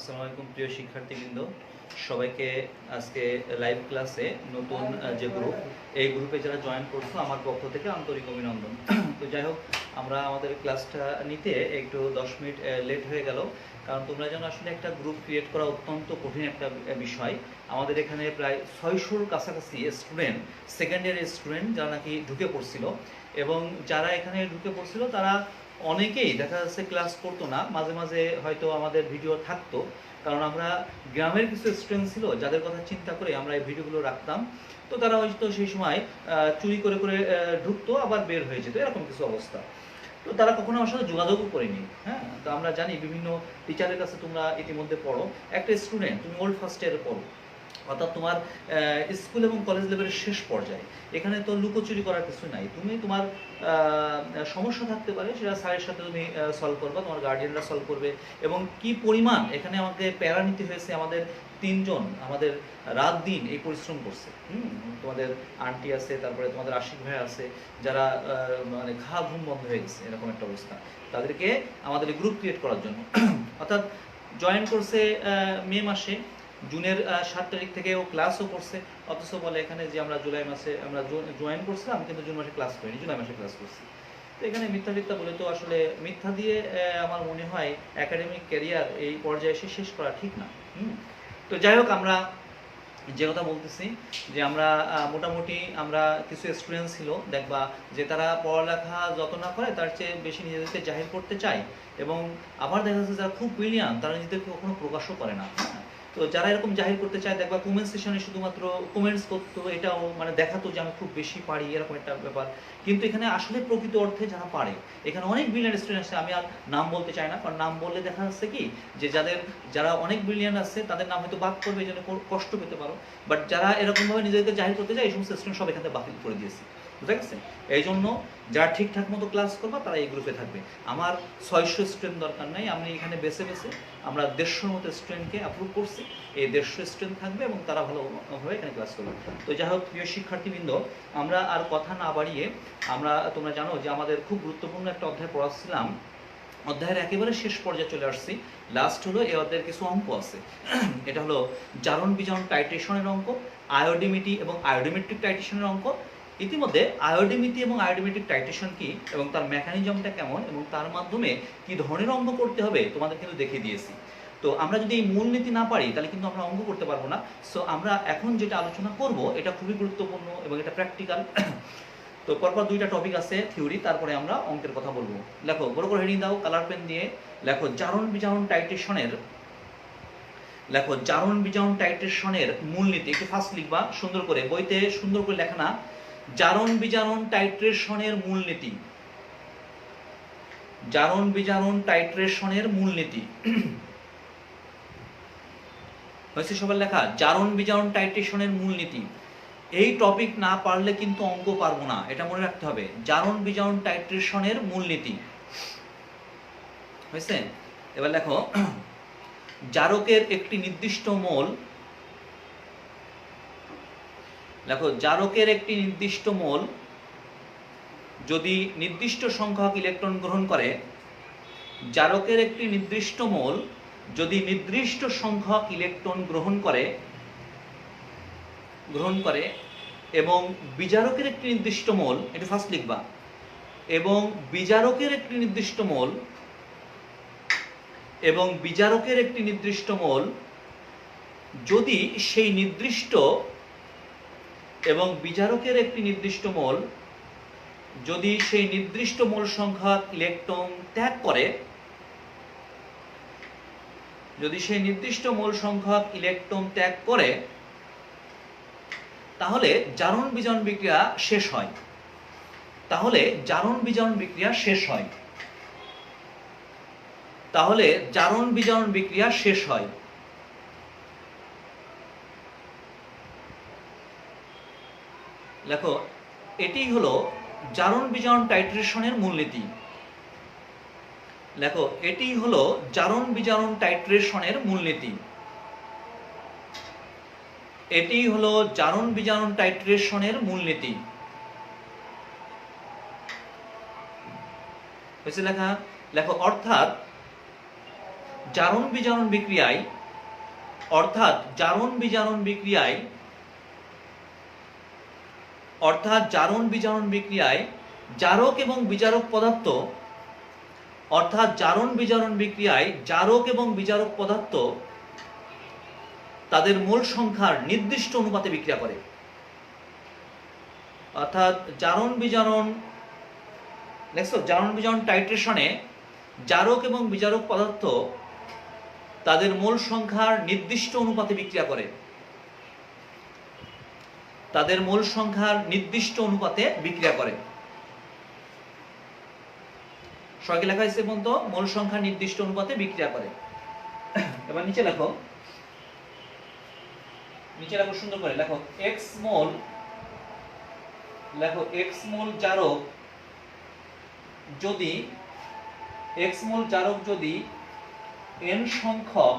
আসসালামু আলাইকুম প্রিয় শিক্ষার্থীবৃন্দ, সবাইকে আজকে লাইভ ক্লাসে নতুন যে গ্রুপ, এই গ্রুপে যারা জয়েন করছো আমার পক্ষ থেকে আন্তরিক অভিনন্দন। তো যাই হোক, আমরা আমাদের ক্লাসটা নিতে একটু 10 মিনিট লেট হয়ে গেল, কারণ তোমরা যেন আসলে একটা গ্রুপ ক্রিয়েট করা অত্যন্ত কঠিন একটা বিষয়। আমাদের এখানে প্রায় 600-র কাছাকাছি স্টুডেন্ট, সেকেন্ড ইয়ারের স্টুডেন্ট যারা নাকি ঢুকে পড়ছিল, এবং যারা এখানে ঢুকে পড়ছিল তারা অনেকেই দেখা যাচ্ছে ক্লাস করতো না, মাঝে মাঝে হয়তো আমাদের ভিডিও থাকতো, কারণ আমরা গ্রামের কিছু স্টুডেন্ট ছিল যাদের কথা চিন্তা করে আমরা এই ভিডিওগুলো রাখতাম। তো তারা হয়তো সেই সময় চুরি করে করে ঢুকতো, আবার বের হয়ে যেত, এরকম কিছু অবস্থা। তো তারা কখনো আমার সাথে যোগাযোগও করেনি। হ্যাঁ, তো আমরা জানি বিভিন্ন টিচারের কাছে তোমরা ইতিমধ্যে পড়ো। একটা স্টুডেন্ট, তুমি ওল্ড ফার্স্ট ইয়ারে পড়ো, অর্থাৎ তোমার স্কুল এবং কলেজ লেভেলের শেষ পর্যায়ে, এখানে তো লুকোচুরি করার কিছু নাই। তুমি তোমার সমস্যা থাকতে পারে, সেটা স্যারের সাথে তুমি সলভ করবা, তোমার গার্ডিয়ানরা সলভ করবে। এবং কি পরিমাণ এখানে আমাকে প্যারা নিতে হয়েছে, আমাদের 3 জন আমাদের রাত দিন এই পরিশ্রম করছে। তোমাদের আন্টি আছে, তারপরে তোমাদের আশিক ভাই আছে, যারা মানে ঘুম বন্ধ হয়ে গেছে, এরকম একটা অবস্থা, তাদেরকে আমাদের গ্রুপ ক্রিয়েট করার জন্য। অর্থাৎ জয়েন করছে মে মাসে, জুনের 7 তারিখ থেকে ও ক্লাসও করছে, অথচ বলে এখানে যে আমরা জুলাই মাসে আমরা জয়েন করছিলাম, কিন্তু জুন মাসে ক্লাস করিনি, জুলাই মাসে ক্লাস করছি। তো এখানে মিথ্যা বলে তো আসলে মিথ্যা দিয়ে আমার মনে হয় একাডেমিক ক্যারিয়ার এই পর্যায়ে এসে শেষ করা ঠিক না। তো যাই হোক, আমরা যে কথা বলতেছি যে আমরা মোটামুটি আমরা কিছু স্টুডেন্ট ছিল, দেখবা যে তারা পড়ালেখা যত না করে তার চেয়ে বেশি নিজেদেরকে জাহির করতে চায়, এবং আবার দেখা যাচ্ছে যারা খুব ব্রিলিয়ান্ট তারা নিজেদেরকে কখনো প্রকাশও করে না। তো যারা এরকম জাহির করতে চায়, দেখবা কমেন্ট সেশনে শুধুমাত্র কমেন্টস করতো, এটাও মানে দেখাতো যে আমি খুব বেশি পারি, এরকম একটা ব্যাপার। কিন্তু এখানে আসলে প্রকৃত অর্থে যারা পারে, এখানে অনেক ব্রিলিয়ান্ট স্টুডেন্ট আছে, আমি আর নাম বলতে চাই না, কারণ নাম বললে দেখা যাচ্ছে কি যে যারা অনেক ব্রিলিয়ান্ট আছে তাদের নাম হয়তো বাদ করবে, এই জন্য কষ্ট পেতে পারো। বাট যারা এরকমভাবে নিজেদেরকে জাহির করতে চায়, এই সমস্ত স্টুডেন্ট সব এখানে বাতিল করে দিয়েছি, বুঝা গেছে? এই জন্য যারা ঠিকঠাক মতো ক্লাস করবা তারা এই গ্রুপে থাকবে। আমার 600 স্টুডেন্ট দরকার নাই, আমি এখানে বেছে আমরা 150-র মতো স্টুডেন্টকে অ্যাপ্রুভ করছি। এই 150 স্টুডেন্ট থাকবে এবং তারা ভালোভাবে এখানে ক্লাস করবে। তো যাই হোক প্রিয় শিক্ষার্থীবৃন্দ, আমরা আর কথা না বাড়িয়ে, তোমরা জানো যে আমাদের খুব গুরুত্বপূর্ণ একটা অধ্যায় পড়াচ্ছিলাম, অধ্যায়ের একেবারে শেষ পর্যায়ে চলে আসছি। লাস্ট হলো এই অধ্যায়ের কিছু অঙ্ক আছে। এটা হলো জারণ বিজারণ টাইট্রেশনের অঙ্ক, আয়োডিমিটি এবং আয়োডিমেট্রিক টাইট্রেশনের অঙ্ক, ইতিমধ্যে আয়োডিমিতি এবং আয়োডিমেটিক টাইট্রেশন কি এবং তার মেকানিজমটা কেমন এবং তার মাধ্যমে কি ধরনের অঙ্ক করতে হবে তোমাদের কিন্তু দেখিয়ে দিয়েছি। তো আমরা যদি এই মূলনীতি না পারি তাহলে কিন্তু আমরা অঙ্ক করতে পারবো না। সো আমরা এখন যেটা আলোচনা করব এটা খুবই গুরুত্বপূর্ণ এবং এটা প্র্যাকটিক্যাল। তো পরপর দুইটা টপিক আছে থিওরি, তারপরে আমরা অঙ্কের কথা বলবো। লেখো, বড় করে হেডিং দাও কালার পেন দিয়ে। লেখো জারণ বিজারণ টাইট্রেশনের, লেখো জারণ বিজারণ টাইট্রেশনের মূলনীতি। একটু ফাস্ট লিখবা সুন্দর করে, বইতে সুন্দর করে লেখা না। জারণ বিজারণ টাইট্রেশনের মূলনীতি, জারণ বিজারণ টাইট্রেশনের মূলনীতি। হয়েছে সবার লেখা? জারণ বিজারণ টাইট্রেশনের মূলনীতি। এই টপিক না পারলে কিন্তু অঙ্ক পারবো না, এটা মনে রাখতে হবে। জারণ বিজারণ টাইট্রেশনের মূলনীতি হয়েছে? এবার লেখো, জারকের একটি নির্দিষ্ট মোল, লেখো জারকের একটি নির্দিষ্ট মোল যদি নির্দিষ্ট সংখ্যক ইলেকট্রন গ্রহণ করে, জারকের একটি নির্দিষ্ট মোল যদি নির্দিষ্ট সংখ্যক ইলেকট্রন গ্রহণ করে এবং বিজারকের একটি নির্দিষ্ট মোল, এটা ফার্স্ট লিখবা, এবং বিজারকের একটি নির্দিষ্ট মোল, এবং বিজারকের একটি নির্দিষ্ট মোল যদি সেই নির্দিষ্ট, এবং বিজারকের একটি নির্দিষ্ট মোল যদি সেই নির্দিষ্ট মোল সংখ্যক ইলেকট্রন ত্যাগ করে, যদি সেই নির্দিষ্ট মোল সংখ্যক ইলেকট্রন ত্যাগ করে, তাহলে জারণ বিজারণ বিক্রিয়া শেষ হয়। তাহলে জারণ বিজারণ বিক্রিয়া শেষ হয়। তাহলে জারণ বিজারণ বিক্রিয়া শেষ হয়। লেখো, এটি হলো জারণ বিজারণ টাইট্রেশনের মূলনীতি। লেখো, এটি হলো জারণ বিজারণ টাইট্রেশনের মূলনীতি। এটি হলো জারণ বিজারণ টাইট্রেশনের মূলনীতি। হয়েছে লেখা? লেখো, অর্থাৎ জারণ বিজারণ বিক্রিয়ায়, অর্থাৎ জারণ বিজারণ বিক্রিয়ায়, অর্থাৎ জারণ বিজারণ বিক্রিয়ায় জারক এবং বিজারক পদার্থ, অর্থাৎ জারণ বিজারণ বিক্রিয়ায় জারক এবং বিজারক পদার্থ তাদের মোল সংখ্যার নির্দিষ্ট অনুপাতে বিক্রিয়া করে। অর্থাৎ জারণ বিজারণ, দেখছো, জারণ বিজারণ টাইট্রেশনে জারক এবং বিজারক পদার্থ তাদের মোল সংখ্যার নির্দিষ্ট অনুপাতে বিক্রিয়া করে। তাদের মোল সংখ্যার নির্দিষ্ট অনুপাতে বিক্রিয়া করে। সবাইকে লেখা হয়েছে পর্যন্ত? মোল সংখ্যার নির্দিষ্ট অনুপাতে বিক্রিয়া করে। এবার নিচে লেখো, নিচে লেখো সুন্দর করে, লেখো এক্স মোল, লেখো এক্স মোল জারক যদি, এক্স মোল জারক যদি n সংখ্যক,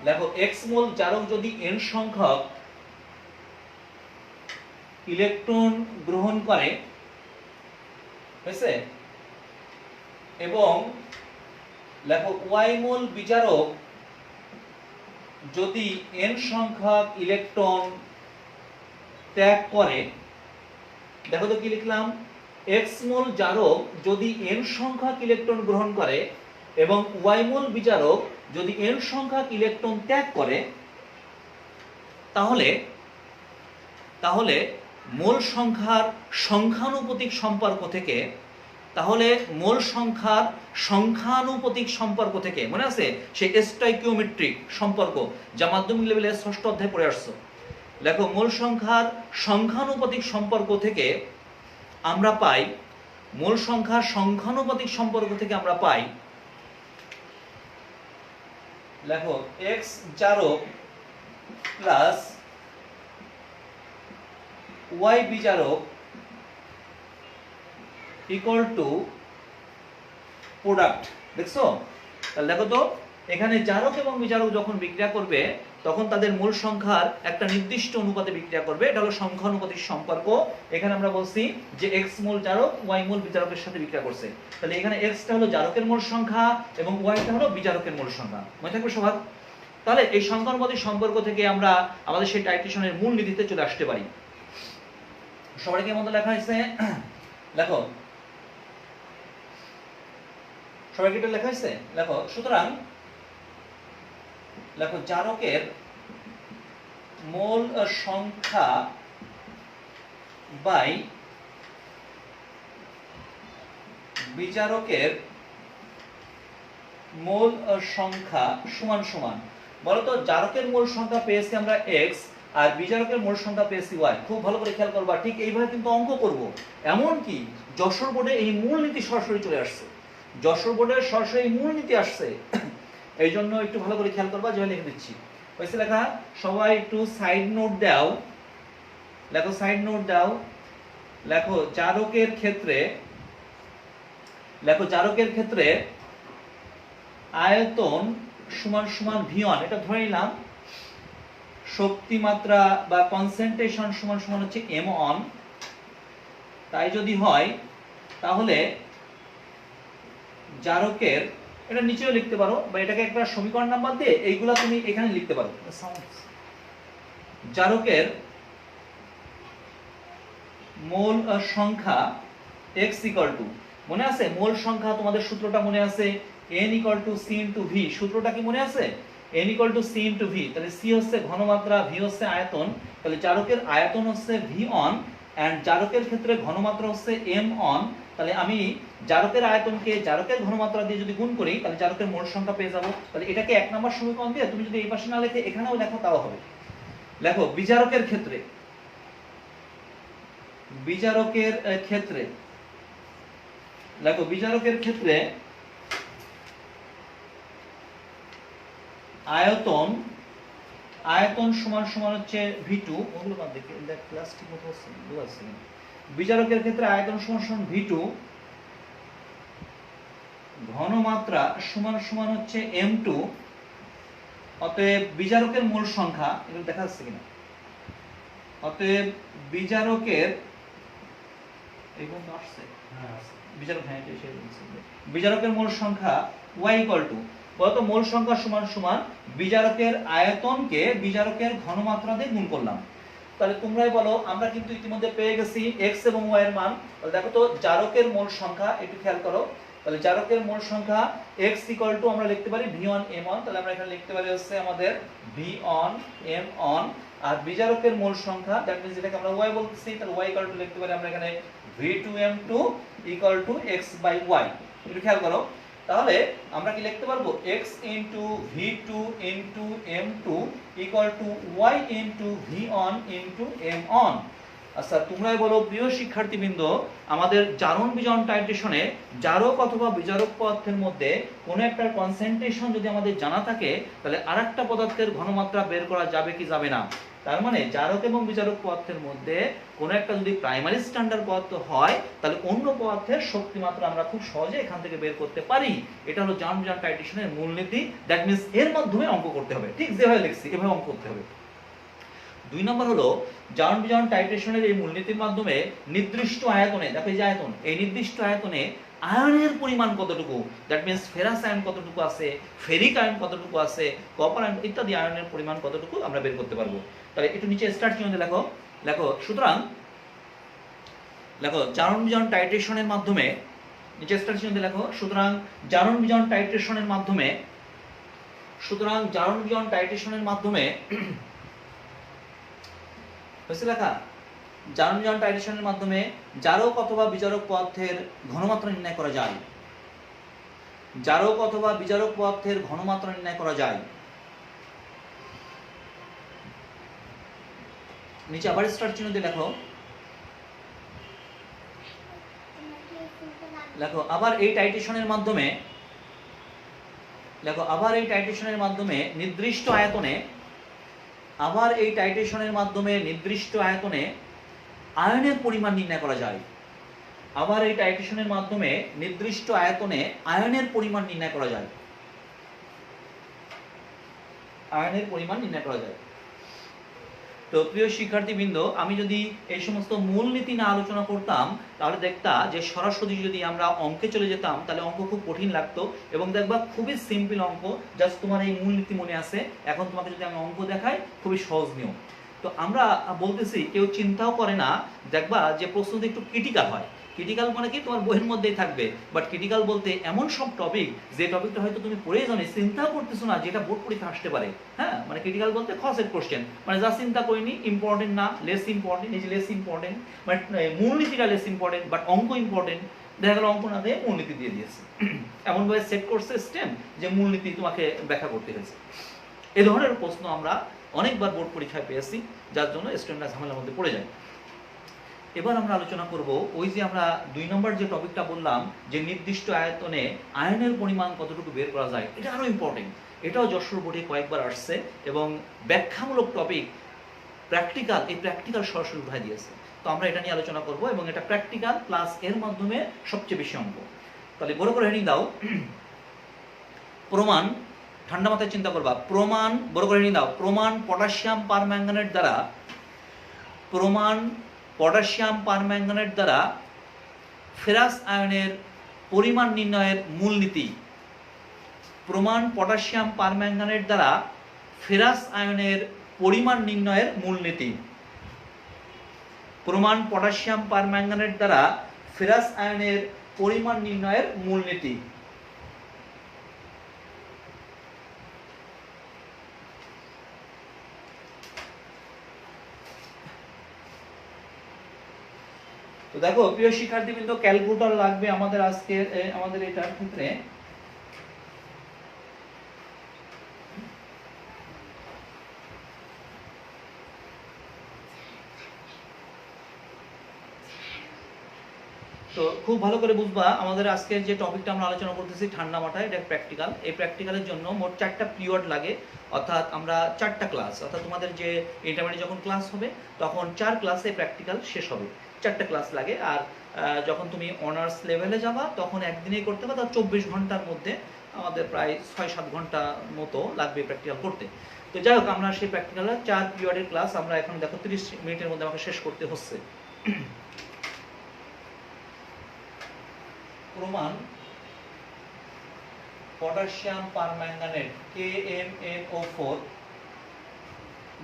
লেখো এক্স মোল জারক যদি n সংখ্যক ইলেকট্রন গ্রহণ করে, হয়েছে, এবং লেখো ওয়াই মোল বিজারক যদি n সংখ্যক ইলেকট্রন ত্যাগ করে। দেখো তো কি লিখলাম? x মোল জারক যদি n সংখ্যক ইলেকট্রন গ্রহণ করে এবং y মোল বিজারক যদি n সংখ্যক ইলেকট্রন ত্যাগ করে, তাহলে তাহলে মোল সংখ্যার সংখ্যানুপাতিক সম্পর্ক থেকে, তাহলে মোল সংখ্যার সংখ্যানুপাতিক সম্পর্ক থেকে, মনে আছে সেই স্টয়কিওমেট্রিক সম্পর্ক যা মাধ্যমিক লেভেলে ৬ষ্ঠ অধ্যায়ে পড়ে আসছো। লেখো, মোল সংখ্যার সংখ্যানুপাতিক সম্পর্ক থেকে আমরা পাই, মোল সংখ্যার সংখ্যানুপাতিক সম্পর্ক থেকে আমরা পাই, লেখো এক্স জারক প্লাস ওয়াই বিজারক ইকুয়াল টু প্রোডাক্ট। দেখছো? তাহলে দেখো তো, এখানে জারক এবং বিজারক যখন বিক্রিয়া করবে তখন তাদের মূল সংখ্যার একটা নির্দিষ্ট অনুপাতে বিক্রিয়া করবে। এটা হলো সংখ্যানুপাতিক সম্পর্ক। এখানে আমরা বলছি যে x মোল জারক y মোল বিজারকের সাথে বিক্রিয়া করছে। তাহলে এখানে x টা হলো জারকের মোল সংখ্যা এবং y টা হলো বিজারকের মোল সংখ্যা। মনে থাকবে সবার? তাহলে এই সংখ্যানুপাতিক সম্পর্ক থেকে আমরা আমাদের সেই টাইট্রেশনের মূল নীতিতে চলে আসতে পারি। সবাইকে মতো লেখা হয়েছে? লেখো, সবাইকে এটা লেখা হয়েছে? লেখো। সুতরাং লেখো, জারকের মোল সংখ্যা বাই বিজারকের মোল সংখ্যা সমান সমান। বলতো জারকের মোল সংখ্যা পেয়েছি আমরা x আর বিজারকের মোল সংখ্যা পেয়েছি y। খুব ভালো করে খেয়াল করবা, ঠিক এইভাবে কিন্তু অঙ্ক করব। এমন কি যশোর বোর্ডে এই মূলনীতি সরাসরি চলে আসছে, যশোর বোর্ডের সরাসরি মূলনীতি আসছে। এই জন্য একটু ভালো করে খেয়াল করবা, যেভাবে লিখে দিচ্ছি। হয়েছে লেখা? সবাই একটু সাইড নোট দাও। লেখো, সাইড নোট দাও। লেখো জারকের ক্ষেত্রে, লেখো জারকের ক্ষেত্রে আয়তন সমান সমান v1, এটা ধরে নিলাম। শক্তিমাত্রা বা কনসেন্ট্রেশন সমান সমান হচ্ছে m1। তাই যদি হয় তাহলে জারকের, এটা নিচেও লিখতে পারো বা এটাকে একটা সমীকরণ নাম্বার দিয়ে এইগুলা তুমি এখানে লিখতে পারো। জারকের মোল সংখ্যা x ইকুয়াল টু, মনে আছে মোল সংখ্যা তোমাদের সূত্রটা মনে আছে? n equal to c into v। সূত্রটা কি মনে আছে? n equal to c into v। তাহলে c হচ্ছে ঘনমাত্রা, v হচ্ছে আয়তন। তাহলে জারকের আয়তন হচ্ছে v1 এন্ড জারকের ক্ষেত্রে ঘনমাত্রা হচ্ছে m1। তাহলে আমি জারকের আয়তনকে জারকের ঘনমাত্রা দিয়ে যদি গুণ করি তাহলে জারকের মোল সংখ্যা পেয়ে যাব। তাহলে এটাকে এক নম্বর সমীকরণ দিয়ে তুমি যদি এই পাশে না লিখে এখানেও লেখো তাও হবে। লেখো বিজারকের ক্ষেত্রে, বিজারকের ক্ষেত্রে, লেখো বিজারকের ক্ষেত্রে আয়তন, আয়তন সমান সমান হচ্ছে v2। ওগুলো বাদ দেখি, দেখ ক্লাস ঠিক মতো হচ্ছে বুঝাচ্ছি। বিজারকের ক্ষেত্রে আয়তন সমান সমান v2, ঘনমাত্রা সমান সমান হচ্ছে m2। অতএব বিজারকের মোল সংখ্যা, এগুলো দেখা যাচ্ছে কিনা? অতএব বিজারকের, এই বন্ধু আসছে? হ্যাঁ, বিজারক, হ্যাঁ এটা এসে বলছে। বিজারকের মোল সংখ্যা y ইকুয়াল টু, বলতো মোল সংখ্যা সমান সমান বিজারকের আয়তনকে বিজারকের ঘনমাত্রা দিয়ে গুণ করলাম। তাহলে তোমরাই বলো, আমরা কিন্তু ইতিমধ্যে পেয়ে গেছি x এবং y এর মান। তাহলে দেখো তো জারকের মোল সংখ্যা, একটু খেয়াল করো। তাহলে জারকের মোল সংখ্যা x ইকুয়াল টু আমরা লিখতে পারি v1 m1। তাহলে আমরা এখানে লিখতে পারি হচ্ছে আমাদের v1 m1। আর বিজারকের মোল সংখ্যা, দ্যাট মিন্স এটাকে আমরা y বলতেছি, তাহলে y ইকুয়াল টু লিখতে পারি আমরা এখানে v2 m2 equal to x by y। একটু খেয়াল করো, তাহলে আমরা কি লিখতে পারবো? x into v2 into m2 equal two y into v1 into m1। আচ্ছা তোমরাই বলো প্রিয় শিক্ষার্থীবৃন্দ, আমাদের জারণ বিজারণ টাইট্রেশনে জারক অথবা বিজারক পদার্থের মধ্যে কোনো একটা কনসেন্ট্রেশন যদি আমাদের জানা থাকে তাহলে আরেকটা পদার্থের ঘনমাত্রা বের করা যাবে কি যাবে না? তার মানে জারক এবং বিজারক পদার্থের মধ্যে কোনো একটা যদি প্রাইমারি স্ট্যান্ডার্ড পদার্থ হয় তাহলে অন্য পদার্থের শক্তিমাত্রা আমরা খুব সহজে এখান থেকে বের করতে পারি। এটা হলো জারণ বিজারণ টাইট্রেশনের মূলনীতি। দ্যাট মিন্স এর মাধ্যমে অঙ্ক করতে হবে, ঠিক যেভাবে লিখছি এভাবে অঙ্ক করতে হবে। দুই নম্বর হলো জারণ বিজারণ টাইট্রেশনের এই মূলনীতির মাধ্যমে নির্দিষ্ট আয়তনে, দেখো এই যে আয়তন, এই নির্দিষ্ট আয়তনে আয়নের পরিমাণ কতটুকু, দ্যাট মিন্স ফেরাস আয়ন কতটুকু আছে, ফেরিক আয়ন কতটুকু আছে, কপার আয়ন ইত্যাদি আয়নের পরিমাণ কতটুকু আমরা বের করতে পারবো। তাহলে একটু নিচে স্টার্ট চিহ্ন লেখো। লেখো সুতরাং, লেখো জারণ বিজারণ টাইট্রেশনের মাধ্যমে, নিচে স্টার্ট চিহ্ন লেখো। সুতরাং জারণ বিজারণ টাইট্রেশনের মাধ্যমে, সুতরাং জারণ বিজারণ টাইট্রেশনের মাধ্যমে হয়েছে লেখা, জারণ বিজারণ টাইট্রেশনের মাধ্যমে জারক অথবা বিজারক পদার্থের ঘনমাত্রা নির্ণয় করা যায়। জারক অথবা বিজারক পদার্থের ঘনমাত্রা নির্ণয় করা যায়। নিচে আবার স্টার চিহ্ন দিয়ে লেখো। লেখো আবার এই টাইট্রেশনের মাধ্যমে, লেখো আবার এই টাইট্রেশনের মাধ্যমে নির্দিষ্ট আয়তনে, আবার এই টাইট্রেশনের মাধ্যমে নির্দিষ্ট আয়তনে আয়নের পরিমাণ নির্ণয় করা যায়। আবার এই টাইট্রেশনের মাধ্যমে নির্দিষ্ট আয়তনে আয়নের পরিমাণ নির্ণয় করা যায়। আয়নের পরিমাণ নির্ণয় করা যায়। তো প্রিয় শিক্ষার্থীবৃন্দ, আমি যদি এই সমস্ত মূলনীতি না আলোচনা করতাম তাহলে দেখতা যে সরাসরি যদি আমরা অঙ্কে চলে যেতাম তাহলে অঙ্ক খুব কঠিন লাগতো, এবং দেখবা খুবই সিম্পল অঙ্ক, জাস্ট তোমার এই মূলনীতি মনে আছে। এখন তোমাকে যদি আমি অঙ্ক দেখাই খুবই সহজ নিয়ম। তো আমরা বলতেছি কেউ চিন্তাও করে না, দেখবা যে প্রশ্নটা একটু ক্রিটিক্যাল হয়। ক্রিটিক্যাল মানে কি, তোমার বইয়ের মধ্যেই থাকবে, বাট ক্রিটিক্যাল বলতে এমন সব টপিক যে টপিকটা হয়তো তুমি পড়েই জানো, চিন্তাও করতেছো না যেটা বোর্ড পরীক্ষা আসতে পারে। হ্যাঁ, মানে ক্রিটিক্যাল বলতে খসের কোশ্চেন, মানে যা চিন্তা করিনি, ইম্পর্টেন্ট না, লেস ইম্পর্টেন্ট, এই যে লেস ইম্পর্টেন্ট, মানে মূলনীতিটা লেস ইম্পর্টেন্ট, বাট অঙ্ক ইম্পর্টেন্ট। দেখা গেল অঙ্ক না দিয়ে মূলনীতি দিয়ে দিয়েছে, এমনভাবে সেট করছে সিস্টেম যে মূলনীতি তোমাকে ব্যাখ্যা করতে হয়েছে। এই ধরনের প্রশ্ন আমরা অনেকবার বোর্ড পরীক্ষায় পেয়েছি, যার জন্য স্টুডেন্টরা ঝামেলার মধ্যে পড়ে যায়। এবার আমরা আলোচনা করব ওই যে আমরা 2 নম্বর যে টপিকটা বললাম যে নির্দিষ্ট আয়তনে আয়নের পরিমাণ কতটুকু বের করা যায়, এটা আরো ইম্পর্টেন্ট। এটাও যশোর বোর্ডে কয়েকবার আসছে এবং ব্যাখ্যামূলক টপিক, প্র্যাকটিক্যাল, এই প্র্যাকটিক্যাল সরাসরি উঠাই দিয়েছে। তো আমরা এটা নিয়ে আলোচনা করব এবং এটা প্র্যাকটিক্যাল প্লাস এর মাধ্যমে সবচেয়ে বেশি অঙ্ক। তাহলে বড় করে হেডিং দাও, প্রমাণ, ঠান্ডা মাথায় চিন্তা করবা, প্রমাণ, বড় করে হেডিং দাও, প্রমাণ পটাশিয়াম পারম্যাঙ্গানেট দ্বারা, প্রমাণ পটাশিয়াম পারম্যাঙ্গানেট দ্বারা ফেরাস আয়নের পরিমাণ নির্ণয়ের মূলনীতি। প্রমাণ পটাশিয়াম পারম্যাঙ্গানেট দ্বারা ফেরাস আয়নের পরিমাণ নির্ণয়ের মূলনীতি। প্রমাণ পটাশিয়াম পারম্যাঙ্গানেট দ্বারা ফেরাস আয়নের পরিমাণ নির্ণয়ের মূলনীতি। তো দেখো প্রিয় শিক্ষার্থীবৃন্দ, ক্যালকুলেটর লাগবে আমাদের আজকে, আমাদের এটার ক্ষেত্রে। তো খুব ভালো করে বুঝবা, আমাদের আজকের যে টপিকটা আমরা আলোচনা করতেছি ঠান্ডা মাথায়, এটা প্র্যাকটিক্যাল। এই প্র্যাকটিক্যালের জন্য মোট 4টা পিরিয়ড লাগে, অর্থাৎ আমরা 4টা ক্লাস, অর্থাৎ তোমাদের যে ইন্টারমিডিয়েট যখন ক্লাস হবে তখন 4 ক্লাসে প্র্যাকটিক্যাল শেষ হবে, 4টা ক্লাস লাগে। আর যখন তুমি অনার্স লেভেলে যাবা তখন একদিনেই করতে হবে, তার 24 ঘন্টার মধ্যে আমাদের প্রায় 6-7 ঘন্টা মতো লাগবে প্র্যাকটিক্যাল করতে। তো যাই হোক, আমরা সেই প্র্যাকটিক্যাল 4 পিরিয়ডের ক্লাস আমরা এখন দেখো 30 মিনিটের মধ্যে আমাকে শেষ করতে হচ্ছে। প্রমাণ পটাশিয়াম পারম্যাঙ্গানেট KMnO4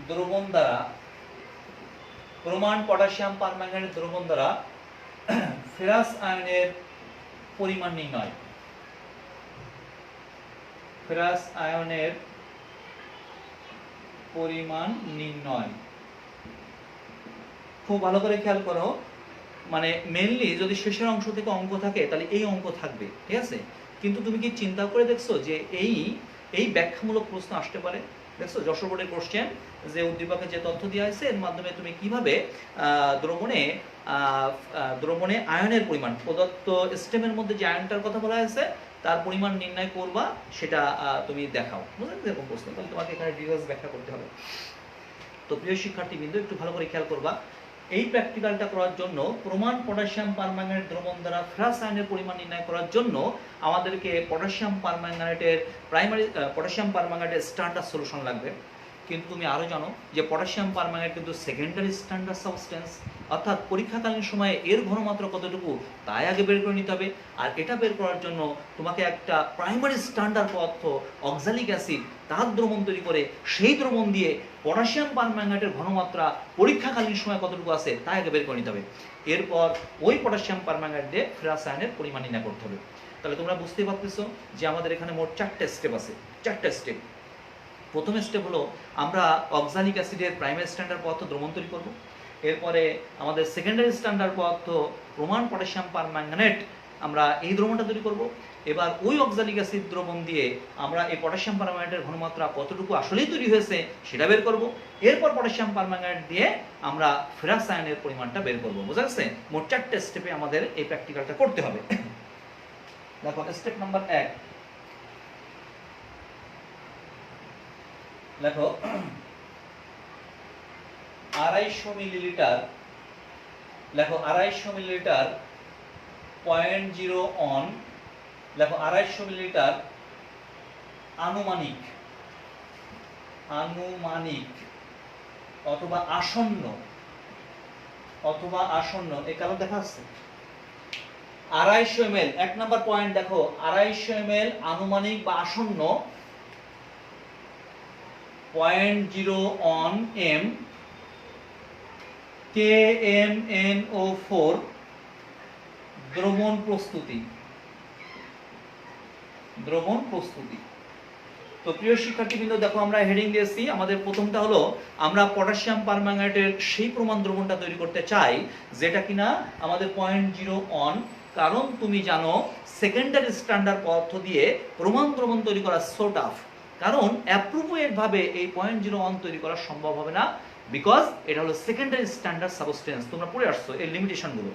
দ্রবণ দ্বারা, প্রমাণ পটাশিয়াম পারম্যাঙ্গানেট দ্রবণ দ্বারা ফেরাস আয়নের পরিমাণ নির্ণয়। ফেরাস আয়নের পরিমাণ নির্ণয়। খুব ভালো করে খেয়াল করো, মানে মেইনলি যদি শেষের অংশ থেকে অঙ্ক থাকে তাহলে এই অঙ্ক থাকবে, ঠিক আছে? কিন্তু তুমি কি চিন্তা করে দেখছো যে এই ব্যাখ্যামূলক প্রশ্ন আসতে পারে? দেখছো যশোর বোর্ডের কোশ্চেন, যে উদ্দীপকে যে তথ্য দেওয়া হয়েছে এর মাধ্যমে তুমি কিভাবে দ্রবণে আয়নের পরিমাণ, প্রদত্ত স্টেমের মধ্যে যে আয়নটার কথা বলা হয়েছে তার পরিমাণ নির্ণয় করবা, সেটা তুমি দেখাও। বুঝলেন এরকম প্রশ্ন, তাহলে তোমাকে এখানে ডিটেইলস ব্যাখ্যা করতে হবে। তো প্রিয় শিক্ষার্থীবৃন্দ, একটু ভালো করে খেয়াল করবা, এই প্র্যাকটিক্যালটা করার জন্য প্রমাণ পটাশিয়াম পারম্যাঙ্গানেট দ্রবণ দ্বারা ফেরাস আয়নের পরিমাণ নির্ণয় করার জন্য আমাদেরকে পটাশিয়াম পারম্যাঙ্গানেটের স্ট্যান্ডার্ড সলিউশন লাগবে। কিন্তু তুমি আরো জানো যে পটাশিয়াম পারম্যাঙ্গানেট কিন্তু সেকেন্ডারি স্ট্যান্ডার্ড সাবস্টেন্স, অর্থাৎ পরীক্ষাকালীন সময়ে এর ঘনমাত্রা কতটুকু তাই আগে বের করে নিতে হবে। আর এটা বের করার জন্য তোমাকে একটা প্রাইমারি স্ট্যান্ডার্ড পদার্থ অক্সালিক অ্যাসিড তার দ্রবণ তৈরি করে সেই দ্রবণ দিয়ে পটাশিয়াম পারম্যাঙ্গানেটের ঘনমাত্রা পরীক্ষাকালীন সময় কতটুকু আছে তাই আগে বের করে নিতে হবে। এরপর ওই পটাশিয়াম পারম্যাঙ্গানেট দিয়ে ফেরাস আয়নের পরিমাণ নির্ণয় করতে হবে। তাহলে তোমরা বুঝতেই পারতেছো যে আমাদের এখানে মোট 4টা স্টেপ আছে, 4টা স্টেপ। প্রথম স্টেপ হলো আমরা অক্সালিক অ্যাসিডের প্রাইমারি স্ট্যান্ডার্ড পদার্থ দ্রবণ তৈরি করব। এরপরে আমাদের সেকেন্ডারি স্ট্যান্ডার্ড পদার্থ প্রমাণ পটাশিয়াম পারম্যাঙ্গানেট, আমরা এই দ্রবণটা তৈরি করব। এবার ওই অক্সালিক অ্যাসিড দ্রবণ দিয়ে আমরা এই পটাশিয়াম পারম্যাঙ্গানেটের ঘনমাত্রা কতটুকু আসলেই তৈরি হয়েছে সেটা বের করব। এরপর পটাশিয়াম পারম্যাঙ্গানেট দিয়ে আমরা ফেরাস আয়নের পরিমাণটা বের করব। বোঝা যাচ্ছে? মোট 4টা স্টেপে আমাদের এই প্র্যাকটিক্যালটা করতে হবে। দেখো স্টেপ নাম্বার 1, দেখো 250 মিলিলিটার, দেখো 250 মিলিলিটার 0.0 অন, দেখো 250 মিলিলিটার আনুমানিক অথবা আসন্ন, এই কারণ দেখা যাচ্ছে 250 ml। 1 নাম্বার পয়েন্ট দেখো, 250 ml আনুমানিক বা আসন্ন 0.0 অন এম KMnO4 দ্রবণ প্রস্তুতি। দ্রবণ প্রস্তুতি। তো প্রিয় শিক্ষার্থীবৃন্দ দেখো আমরা হেডিং দিয়েছি, আমাদের প্রথমটা হলো আমরা পটাশিয়াম পারম্যাঙ্গানেটের সেই প্রমাণ দ্রবণটা তৈরি করতে চাই যেটা কিনা আমাদের 0.01, কারণ তুমি জানো সেকেন্ডারি স্ট্যান্ডার্ড পদার্থ দিয়ে প্রমাণ দ্রবণ তৈরি করা সো টাফ, কারণ অ্যাপ্রোপ্রিয়েট ভাবে এই 0.01 তৈরি করা সম্ভব হবে না, বিকজ এটা হলো সেকেন্ডারি স্ট্যান্ডার্ড সাবস্টেন্স। তোমরা পড়ে আসছো এর লিমিটেশনগুলো।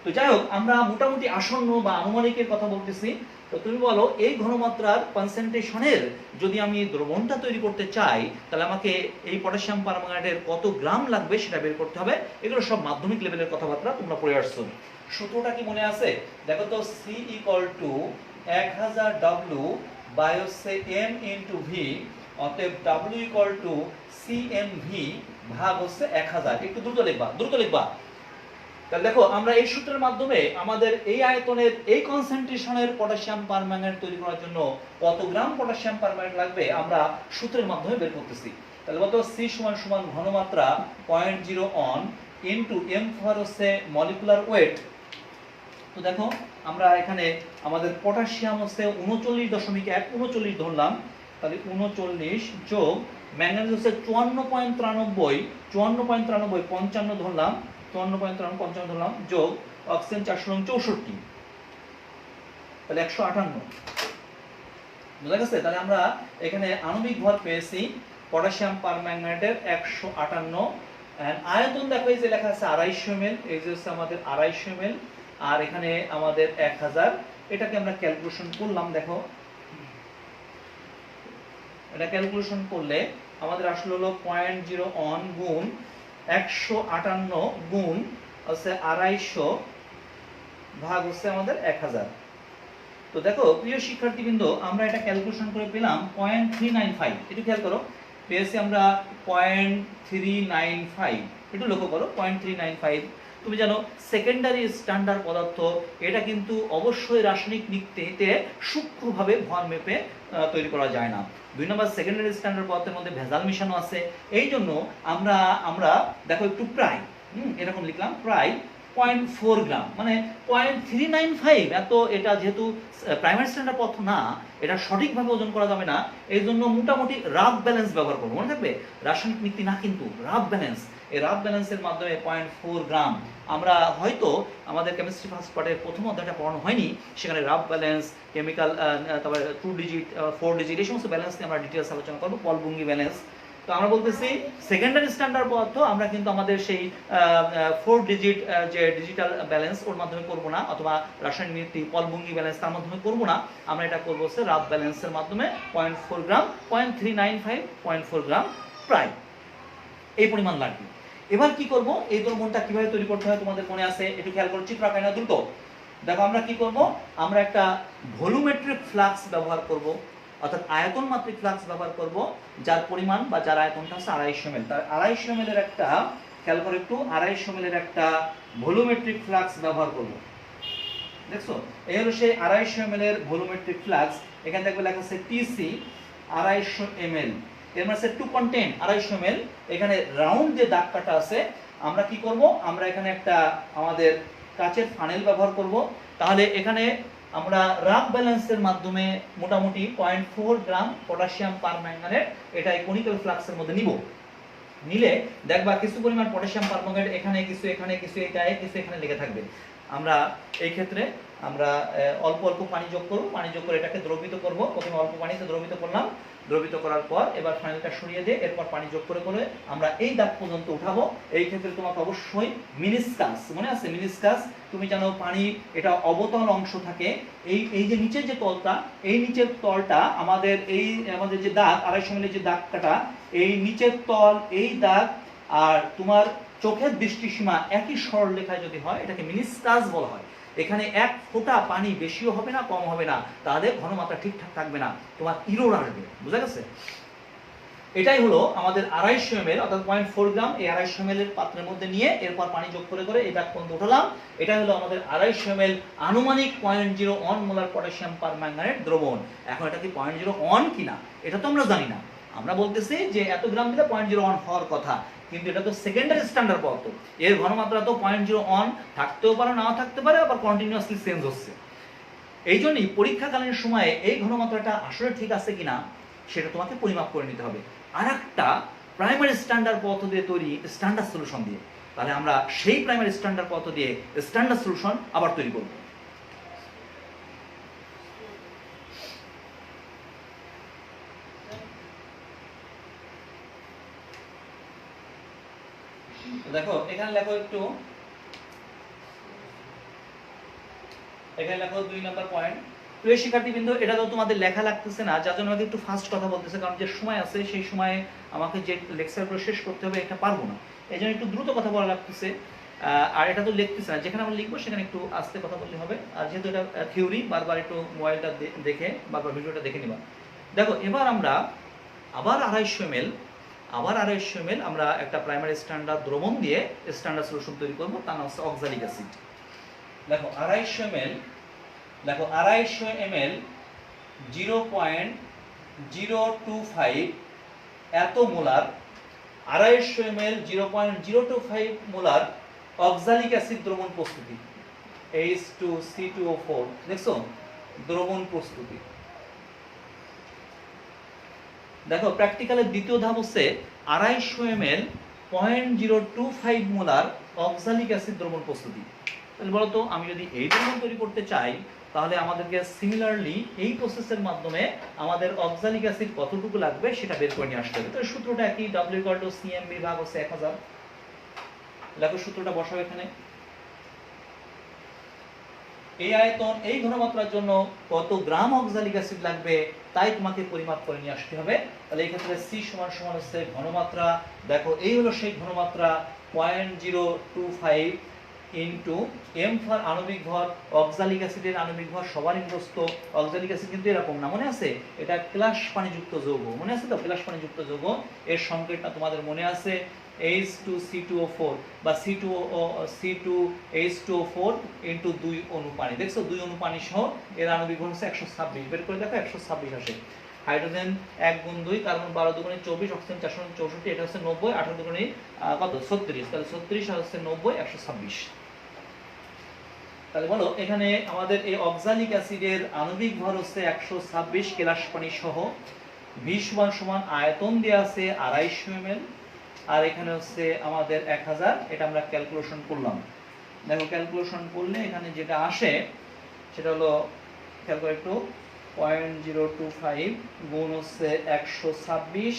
তো যাই হোক আমরা মোটামুটি আসন্ন বা আনুমানিকের কথা বলতেছি। তো তুমি বলো এই ঘনমাত্রার কনসেন্ট্রেশনের যদি আমি দ্রবণটা তৈরি করতে চাই তাহলে আমাকে এই পটাশিয়াম পারম্যাঙ্গানেটের কত গ্রাম লাগবে সেটা বের করতে হবে। এগুলো সব মাধ্যমিক লেভেলের কথাবার্তা, তোমরা পড়ে আসছো। সূত্রটা কি মনে আছে? দেখো তো C = 1000 W বাই হচ্ছে M × V, অতএব W = CMV ভাগ হচ্ছে 1000। একটু দ্রুত লিখবা। তাহলে দেখো আমরা এই সূত্রের মাধ্যমে আমাদের এই আয়তনের এই কনসেন্ট্রেশনের পটাশিয়াম পারম্যাঙ্গানেট তৈরি করার জন্য কত গ্রাম পটাশিয়াম পারম্যাঙ্গানেট লাগবে আমরা সূত্রের মাধ্যমে বের করতেছি। তাহলে বলতো C = ঘনমাত্রা 0.01 ইনটু M হচ্ছে মলিকুলার ওয়েট। তো দেখো আমরা এখানে আমাদের পটাশিয়াম হচ্ছে 39.1 ধরলাম, তাহলে 39 যোগ ম্যাঙ্গানিজ হচ্ছে 54.93 55 ধরলাম, 54.53 ধরলাম, যোগ অক্সিজেন 464, তাহলে 158। বুঝা গেছে? তাহলে আমরা এখানে আণবিক ভর পেয়েছি পটাশিয়াম পারম্যাঙ্গানেটের 158। আয়তন দেখো এই যে লেখা আছে 250 ml, এই যে হচ্ছে আমাদের 250 ml, আর এখানে আমাদের 1000। এটাকে আমরা ক্যালকুলেশন করলাম। দেখো এটা ক্যালকুলেশন করলে আমাদের আসলে হলো 0.01 গুণ 158 গুণ হচ্ছে 250 ভাগ হচ্ছে আমাদের 1000। তো দেখো প্রিয় শিক্ষার্থীবৃন্দ আমরা এটা ক্যালকুলেশন করে পেলাম 0.395। একটু খেয়াল করো, পেয়েছি আমরা 0.395। একটু লক্ষ্য করো 0.395। তুমি জানো সেকেন্ডারি স্ট্যান্ডার্ড পদার্থ এটা কিন্তু অবশ্যই রাসায়নিক নীতিতে সূক্ষ্মভাবে ভর মেপে তৈরি করা যায় না। 2 নম্বর সেকেন্ডারি স্ট্যান্ডার্ড পদার্থের মধ্যে ভেজাল মিশানো আছে, এই জন্য আমরা দেখো একটু প্রায় এরকম লিখলাম প্রায় 0.4 গ্রাম, মানে 0.395। এত এটা যেহেতু প্রাইমারি স্ট্যান্ডার্ড পদার্থ না, এটা সঠিকভাবে ওজন করা যাবে না, এই জন্য মোটামুটি রাফ ব্যালেন্স ব্যবহার করবো। মনে থাকবে রাসায়নিক নীতি না, কিন্তু রাফ ব্যালেন্স। এই রাফ ব্যালেন্সের মাধ্যমে 0.4 গ্রাম। আমরা হয়তো আমাদের কেমিস্ট্রি ফার্স্ট পার্টের প্রথম অধ্যায়টা পড়ানো হয়নি, সেখানে রাফ ব্যালেন্স, কেমিক্যাল, তারপরে 2 ডিজিট 4 ডিজিট এই সমস্ত ব্যালেন্স নিয়ে আমরা ডিটেলস আলোচনা করবো, পলবুঙ্গি ব্যালেন্স। তো আমরা বলতেছি সেকেন্ডারি স্ট্যান্ডার্ড পদার্থ আমরা কিন্তু আমাদের সেই 4 ডিজিট যে ডিজিটাল ব্যালেন্স ওর মাধ্যমে করব না, অথবা রাসায়নিক নীতি পলবুঙ্গি ব্যালেন্স তার মাধ্যমে করব না, আমরা এটা করবো হচ্ছে রাফ ব্যালেন্সের মাধ্যমে 0.4 গ্রাম, 0.395, 0.4 গ্রাম প্রায় এই পরিমাণ লাগবে। এবার কি করব, এই দ্রবণটা কিভাবে তৈরি করতে হয় তোমাদের মনে আছে? একটু খেয়াল করো, চিত্র আঁকায় না দ্রুত। দেখো আমরা কি করব, আমরা একটা ভলিউমেট্রিক ফ্লাক্স ব্যবহার করব, অর্থাৎ আয়তন মাত্রিক ফ্লাক্স ব্যবহার করব, যার পরিমাণ বা যার আয়তনটা হচ্ছে 250 ml। তার 250 ml এর একটা, খেয়াল করে একটু, 250 ml এর একটা ভলিউমেট্রিক ফ্লাক্স ব্যবহার করব। দেখছো এই হলো সেই 250 ml এর ভলিউমেট্রিক ফ্লাক্স। এখানে দেখবে লেখা আছে TC 250 ml, এর মানে টু কন্টেন্ট 250 ml। এখানে রাউন্ড যে দাগ কাটা আছে, আমরা কি করব, আমরা এখানে একটা আমাদের কাচের ফানেল ব্যবহার করব। তাহলে এখানে আমরা রাফ ব্যালেন্সের মাধ্যমে মোটামুটি 0.4 গ্রাম পটাশিয়াম পারম্যাঙ্গানেট এটা এই কনিক্যাল ফ্লাক্সের মধ্যে নিব। নিলে দেখবা কিছু পরিমাণ পটাশিয়াম পারম্যাঙ্গানেট এখানে কিছু, এখানে কিছু, এই গায়ে কিছু, এখানে লেগে থাকবে। আমরা এই ক্ষেত্রে আমরা অল্প অল্প পানি যোগ করব, পানি যোগ করে এটাকে দ্রবীভূত করব। প্রথমে অল্প পানিতে দ্রবীভূত করলাম, দ্রবীভূত করার পর এবার ফাইনালটা সরিয়ে দিয়ে এরপর পানি যোগ করে করে আমরা এই দাগ পর্যন্ত উঠাবো। এই ক্ষেত্রে তোমাকে অবশ্যই মিনিসকাস, মনে আছে মিনিসকাস? তুমি জানো পানি এটা অবতল অংশ থাকে, এই যে নিচের যে তলটা, এই নিচের তলটা আমাদের আমাদের যে দাগ 250 ml যে দাগ কাটা, এই নিচের তল, এই দাগ আর তোমার চোখের দৃষ্টিসীমা একই সরলরেখায় যদি হয় এটাকে মিনিসকাস বলা হয়। এখানে এক ফোঁটা পানি বেশিও হবে না, কম হবে না, তাহলে ঘনমাত্রা ঠিকঠাক থাকবে না, তোমার ইরোর আসবে। বুঝা গেছে? এটাই হলো আমাদের 250 ml অর্থাৎ 0.4 গ্রাম। এই 250 ml এর পাত্রের মধ্যে নিয়ে এরপর পানি যোগ করে করে এই দাগ পর্যন্ত উঠালাম। এটা হলো আমাদের 250 ml আনুমানিক 0.01 মোলার পটাশিয়াম পারম্যাঙ্গানেট দ্রবণ। এখন এটা কি 0.01 কিনা এটা তো আমরা জানি না, আমরা বলতেছি যে এত গ্রাম দিলে 0.01 হওয়ার কথা। কিন্তু এটা তো সেকেন্ডারি স্ট্যান্ডার্ড পদার্থ, এর ঘনমাত্রা তো 0.0 অন থাকতেও পারে নাও থাকতে পারে, আবার কন্টিনিউয়াসলি চেঞ্জ হচ্ছে। এই জন্যই পরীক্ষাকালীন সময়ে এই ঘনমাত্রাটা আসলে ঠিক আছে কিনা সেটা তোমাকে পরিমাপ করে নিতে হবে আর একটা প্রাইমারি স্ট্যান্ডার্ড পদার্থ দিয়ে তৈরি স্ট্যান্ডার্ড সলিউশন দিয়ে। তাহলে আমরা সেই প্রাইমারি স্ট্যান্ডার্ড পদার্থ দিয়ে স্ট্যান্ডার্ড সলিউশন আবার তৈরি করব। দেখো এখানে লেখো একটু, এখানে লেখো 2 নম্বর পয়েন্ট। প্রিয় শিক্ষার্থীবৃন্দ, এটা তো তোমাদের লেখা লাগতেছে না, যার জন্য আমাকে একটু ফাস্ট কথা বলতেছে, কারণ যে সময় আছে সেই সময়ে আমাকে যে লেকচারগুলো শেষ করতে হবে এটা পারবো না, এই জন্য একটু দ্রুত কথা বলা লাগতেছে। আর এটা তো লিখতেছে না, যেখানে আমরা লিখবো সেখানে একটু আস্তে কথা বললে হবে। আর যেহেতু এটা থিওরি, বারবার একটু মোবাইলটা দেখে বারবার ভিডিওটা দেখে নিবা। দেখো এবার আমরা আবার 250 ml আমরা একটা প্রাইমারি স্ট্যান্ডার্ড দ্রবণ দিয়ে স্ট্যান্ডার্ড সলিউশন তৈরি করবো, তার নাম হচ্ছে অক্সালিক অ্যাসিড। দেখো 250 ml 0.025 এত molar, 250 ml 0.025 molar oxalic acid দ্রবণ প্রস্তুতি, H2C2O4 দেখছো দ্রবণ প্রস্তুতি। দেখো প্র্যাকটিক্যালের দ্বিতীয় ধাপ হচ্ছে 250 ml 0.025 মোলার অক্সালিক অ্যাসিড দ্রবণ প্রস্তুতি। তাহলে বলতো আমি যদি এই দ্রবণ তৈরি করতে চাই তাহলে আমাদেরকে সিমিলারলি এই প্রসেসের মাধ্যমে আমাদের অক্সালিক অ্যাসিড কতটুকু লাগবে সেটা বের করে নিয়ে আসতে হবে। তো সূত্রটা কি, W=CMB ভাগ হচ্ছে 1000। দেখো সূত্রটা বসাও এখানে। এই আয়তন এই ঘনমাত্রার জন্য কত গ্রাম অক্সালিক অ্যাসিড লাগবে তাই তোমাকে পরিমাপ করে নিয়ে আসতে হবে। তাহলে এই ক্ষেত্রে C সমান হচ্ছে ঘনমাত্রা, দেখো এই হলো সেই ঘনমাত্রা 0.025 ইনটু M ফর আণবিক ভর। অক্সালিক অ্যাসিডের আণবিক ভর সবারই মুখস্থ, অক্সালিক অ্যাসিড কিন্তু এরকম না, মনে আছে এটা ক্লাস পানিযুক্ত যৌগ, মনে আছে তো ক্লাস পানিযুক্ত যৌগ, এর সংকেতটা তোমাদের মনে আছে H2C2O4 বা C2H2O4 ইনটু 2 অণু পানি। দেখছো 2 অণু পানি সহ এর আণবিক ভর হচ্ছে 126, বের করে দেখো 126 আসে। হাইড্রোজেন 1 গুণ 2 কার্বন 12 দুগুণে 24, অক্সিজেন 464, এটা হচ্ছে 90, 18 দুগুণে কত 36, তাহলে 36 আর হচ্ছে 90 126। তাহলে বলো এখানে আমাদের এই অক্সালিক অ্যাসিডের আণবিক ভর হচ্ছে 126 কেলাস পানি সহ, V সমান আয়তন দেয়া আছে 250 ml, আর এখানে হচ্ছে আমাদের 1000, এটা আমরা ক্যালকুলেশন করলাম। দেখো ক্যালকুলেশন করলে এখানে যেটা আসে সেটা হলো ক্যালকুলেট 0.025 গুণ হচ্ছে 126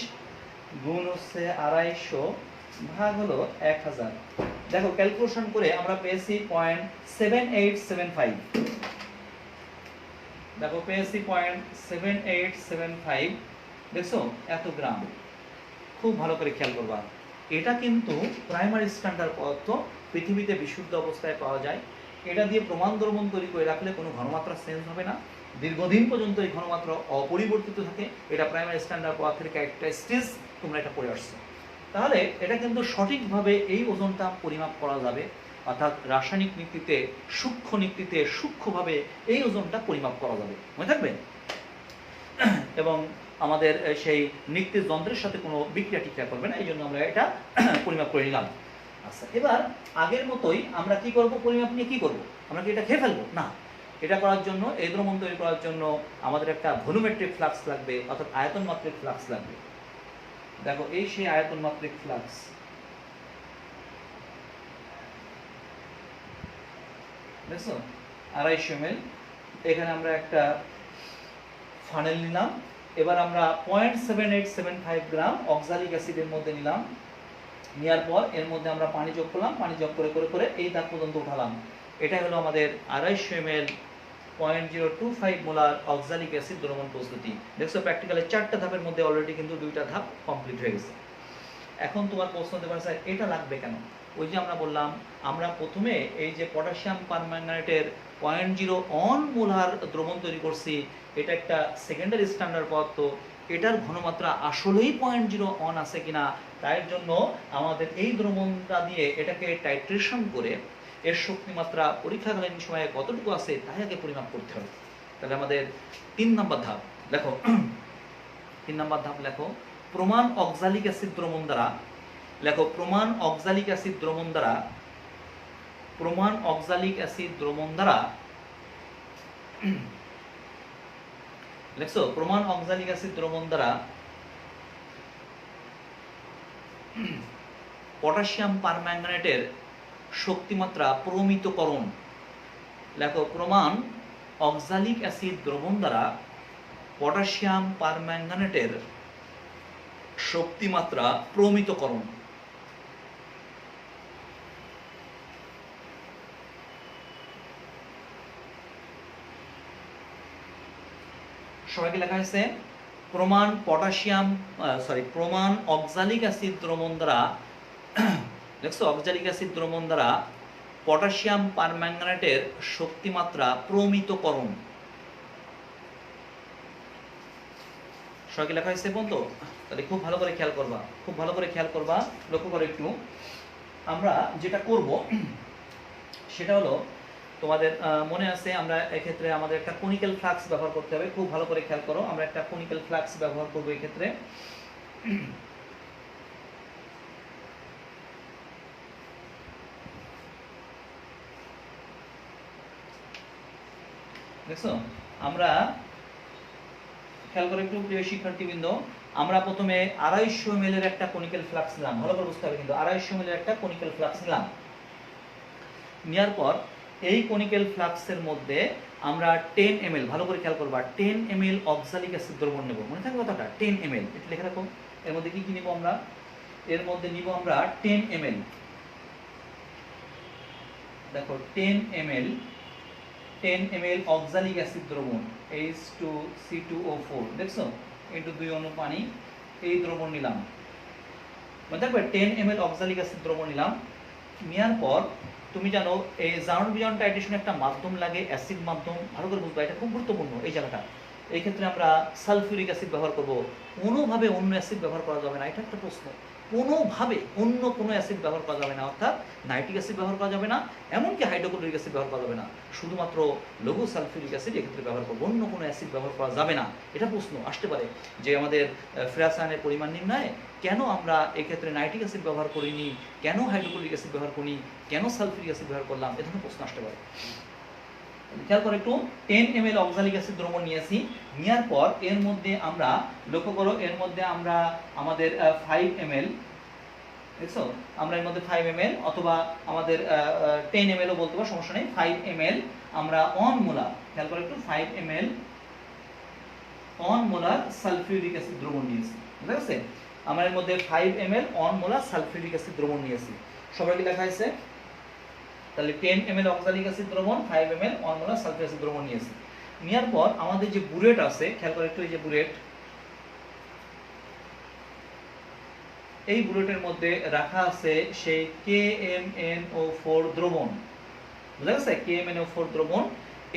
গুণ হচ্ছে 250 ভাগ হলো 1000। দেখো ক্যালকুলেশন করে আমরা পেয়েছি 0.7875। দেখো পেয়েছি 0.7875, দেখছো এত গ্রাম। খুব ভালো করে খেয়াল করবা, এটা কিন্তু প্রাইমারি স্ট্যান্ডার্ড পদার্থ, পৃথিবীতে বিশুদ্ধ অবস্থায় পাওয়া যায়। এটা দিয়ে প্রমাণ দ্রবণ তৈরি করে রাখলে কোনো ঘনমাত্রা চেঞ্জ হবে না, দীর্ঘদিন পর্যন্ত এই ঘনমাত্রা অপরিবর্তিত থাকে। এটা প্রাইমারি স্ট্যান্ডার্ড পদার্থের ক্যারেক্টারিস্টিক্স, তোমরা এটা পড়ে আসছো। তাহলে এটা কিন্তু সঠিকভাবে এই ওজনটা পরিমাপ করা যাবে, অর্থাৎ রাসায়নিক নীতিতে সূক্ষ্ম নীতিতে সূক্ষ্মভাবে এই ওজনটা পরিমাপ করা যাবে, মনে থাকবে। এবং আমাদের সেই নিত্যের যন্ত্রের সাথে কোনো বিক্রিয়া টিক্রিয়া করবে না, এই জন্য আমরা এটা পরিমাপ করে নিলাম। আচ্ছা এবার আগের মতোই আমরা কি করব, পরিমাপ নিয়ে কি করব, আমরা কি এটা খেয়ে ফেলবো না। এটা করার জন্য এই দ্রবণ তৈরি করার জন্য আমাদের একটা ভলিউমেট্রিক ফ্লাক্স লাগবে, অর্থাৎ আয়তন মাত্রিক ফ্লাক্স লাগবে। দেখো এই সেই আয়তন মাত্রিক ফ্লাক্স, দেখছো 250 ml। এখানে আমরা একটা ফানেল নিলাম, এবার আমরা 0.7875 গ্রাম অক্সালিক অ্যাসিডের মধ্যে নিলাম, নেওয়ার পর এর মধ্যে আমরা পানি যোগ করলাম, পানি যোগ করে করে করে এই দাগ পর্যন্ত উঠালাম। এটাই হলো আমাদের 250 ml 0.025 মোলার অক্সালিক অ্যাসিড দ্রবণ প্রস্তুতি। দেখছো প্র্যাকটিক্যালে 4টা ধাপের মধ্যে অলরেডি কিন্তু 2টা ধাপ কমপ্লিট হয়ে গেছে। এখন তোমার প্রশ্ন হতে পারে স্যার এটা লাগবে কেন? ওই যে আমরা বললাম, আমরা প্রথমে এই যে পটাশিয়াম পারম্যাঙ্গানেটের 0.01 মোলার দ্রবণ তৈরি করছি, এটা একটা সেকেন্ডারি স্ট্যান্ডার্ড পদার্থ, এটার ঘনমাত্রা আসলেই 0.01 আছে কিনা তার জন্য আমাদের এই দ্রবণটা দিয়ে এটাকে টাইট্রেশন করে এর শক্তিমাত্রা পরীক্ষাকালীন সময়ে কতটুকু আছে তাই আগে পরিমাপ করতে হবে। তাহলে আমাদের 3 নম্বর ধাপ লেখো, 3 নম্বর ধাপ লেখো, প্রমাণ অক্সালিক অ্যাসিড দ্রবণ দ্বারা লেখো প্রমাণ অক্সালিক অ্যাসিড দ্রবণ দ্বারা, প্রমাণ অক্সালিক অ্যাসিড দ্রবণ দ্বারা লিখছো, প্রমাণ অক্সালিক অ্যাসিড দ্রবণ দ্বারা পটাশিয়াম পারম্যাঙ্গানেটের শক্তিমাত্রা প্রমিতকরণ। লেখো প্রমাণ অক্সালিক অ্যাসিড দ্রবণ দ্বারা পটাশিয়াম পারম্যাঙ্গানেটের শক্তিমাত্রা প্রমিতকরণ। সবাইকে লেখা হয়েছে প্রমাণ পটাশিয়াম প্রমাণ অক্সালিক অ্যাসিড দ্রবণ দ্বারা দেখছো, অক্সালিক অ্যাসিড দ্রবণ দ্বারা পটাশিয়াম পারম্যাঙ্গানেটের শক্তিমাত্রা প্রমিতকরণ। সবাইকে লেখা হয়েছে বন্ধু? তাহলে খুব ভালো করে খেয়াল করবা, খুব ভালো করে খেয়াল করবা, লক্ষ্য করে একটু। আমরা যেটা করব সেটা হলো, তোমাদের মনে আছে আমরা এক্ষেত্রে আমাদের একটা কনিক্যাল ফ্লাক্স ব্যবহার করতে হবে। খুব ভালো করে খেয়াল করো, আমরা একটা কনিক্যাল ফ্লাক্স ব্যবহার করব এক্ষেত্রে। দেখছো, আমরা খেয়াল করে একটু প্রিয় শিক্ষার্থীবৃন্দ, আমরা প্রথমে 250 ml এর একটা কনিক্যাল ফ্লাক্স নিলাম। ভালো করে বুঝতে হবে কিন্তু, 250 ml এর একটা কনিক্যাল ফ্লাক্স নিলাম। নেওয়ার পর এই কনিক্যাল ফ্লাক্সের মধ্যে আমরা 10 ml, ভালো করে খেয়াল করবা, 10 ml অক্সালিক অ্যাসিড দ্রবণ নেব। মনে থাকবে কথাটা, 10 ml। এটা লিখে রাখো। এর মধ্যে কি কি নিব আমরা? এর মধ্যে নিব আমরা 10 ml। দেখো 10 ml, 10 ml অক্সালিক অ্যাসিড দ্রবণ H2C2O4, দেখছো, ইনটু 2 অণু পানি, এই দ্রবণ নিলাম। মনে থাকবে 10 ml অক্সালিক অ্যাসিড দ্রবণ নিলাম। নেওয়ার পর তুমি জানো এই জার্মান টাইট্রেশন একটা মাধ্যম লাগে, অ্যাসিড মাধ্যম। ভালো করে বুঝবা, এটা খুব গুরুত্বপূর্ণ এই জায়গাটা। এই ক্ষেত্রে আমরা সালফিউরিক অ্যাসিড ব্যবহার করব। কোনোভাবে অন্য অ্যাসিড ব্যবহার করা যাবে না, এটা একটা প্রশ্ন। কোনোভাবে অন্য কোনো অ্যাসিড ব্যবহার করা যাবে না, অর্থাৎ নাইট্রিক অ্যাসিড ব্যবহার করা যাবে না, এমনকি হাইড্রোক্লোরিক অ্যাসিড ব্যবহার করা যাবে না, শুধুমাত্র লঘু সালফিউরিক অ্যাসিড এক্ষেত্রে ব্যবহার করবো, অন্য কোনো অ্যাসিড ব্যবহার করা যাবে না। এটা প্রশ্ন আসতে পারে যে আমাদের ফেরাস আয়নের পরিমাণ নির্ণয়ে কেন আমরা এক্ষেত্রে নাইট্রিক অ্যাসিড ব্যবহার করিনি, কেন হাইড্রোক্লোরিক অ্যাসিড ব্যবহার করিনি, কেন সালফিউরিক অ্যাসিড ব্যবহার করলাম, এ ধরনের প্রশ্ন আসতে পারে। খেয়াল করে একটু, 10 ml অক্সালিক অ্যাসিড দ্রবণ নিয়েছি। নেওয়ার পর এর মধ্যে আমরা লক্ষ্য করো, এর মধ্যে আমরা আমাদের 5 ml, দেখছো, আমরা এর মধ্যে 5 ml অথবা আমাদের 10 ml ও বলতে পারো, সমস্যা নেই। 5 ml আমরা 1 মোলার, খেয়াল করে একটু, 5 ml 1 মোলার সালফিউরিক অ্যাসিড দ্রবণ নিয়েছি। বুঝা গেছে? আমরা এর মধ্যে 5 ml 1 মোলার সালফিউরিক অ্যাসিড দ্রবণ নিয়েছি। সবাইকে লেখা আছে। তাহলে 10 ml অক্সালিক অ্যাসিড দ্রবণ, 5 ml 1 মোলার সালফিউরিক অ্যাসিড দ্রবণ নিয়েছি। নেওয়ার পর আমাদের যে বুরেট আছে, খেয়াল করে একটু, এই যে বুরেট, এই বুলেটের মধ্যে রাখা আছে সেই KMnO4 দ্রবণ। বুঝা গেছে? KMnO4 দ্রবণ।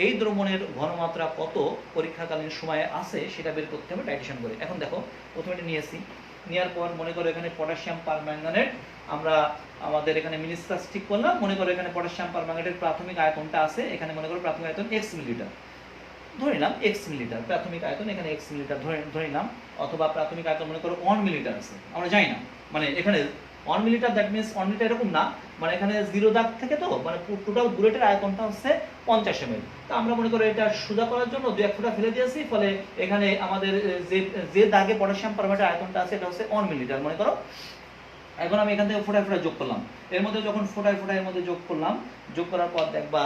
এই দ্রবণের ঘনমাত্রা কত পরীক্ষাকালীন সময়ে আছে সেটা বের করতে হবে টাইট্রেশন করে। এখন দেখো, প্রথমে এটা নিয়েছি। নেওয়ার পর মনে করো এখানে পটাশিয়াম পারম্যাঙ্গানেট, আমরা আমাদের এখানে মিলিস্টাস ঠিক করলাম। মনে করো এখানে পটাশিয়াম পারম্যাঙ্গানেটের প্রাথমিক আয়তনটা আছে, এখানে মনে করো প্রাথমিক আয়তন x মিলিলিটার, ধরে নিলাম x মিলিলিটার প্রাথমিক আয়তন, এখানে x মিলিলিটার ধরে নিলাম। অথবা প্রাথমিক আয়তন মনে করো 1 মিলিলিটার আছে, আমরা জানি না, মানে এখানে 1 মিলিলিটার, দ্যাট মিন্স 1 মিলিলিটার এরকম না, মানে এখানে 0 দাগ থেকে, তো মানে টোটাল বুলেটের আয়তনটা হচ্ছে 50 ml। তো আমরা মনে করো এটা সোজা করার জন্য 2-1 ফোঁটা ফেলে দিয়েছি, ফলে এখানে আমাদের যে দাগে পটাশিয়াম পারম্যাঙ্গানেটের আয়তনটা আছে এটা হচ্ছে 1 মিলিলিটার মনে করো। এখন আমি এখান থেকে ফোঁটায় ফোঁটায় যোগ করলাম। এর মধ্যে যখন ফোঁটায় ফোঁটায় এর মধ্যে যোগ করলাম, যোগ করার পর দেখবা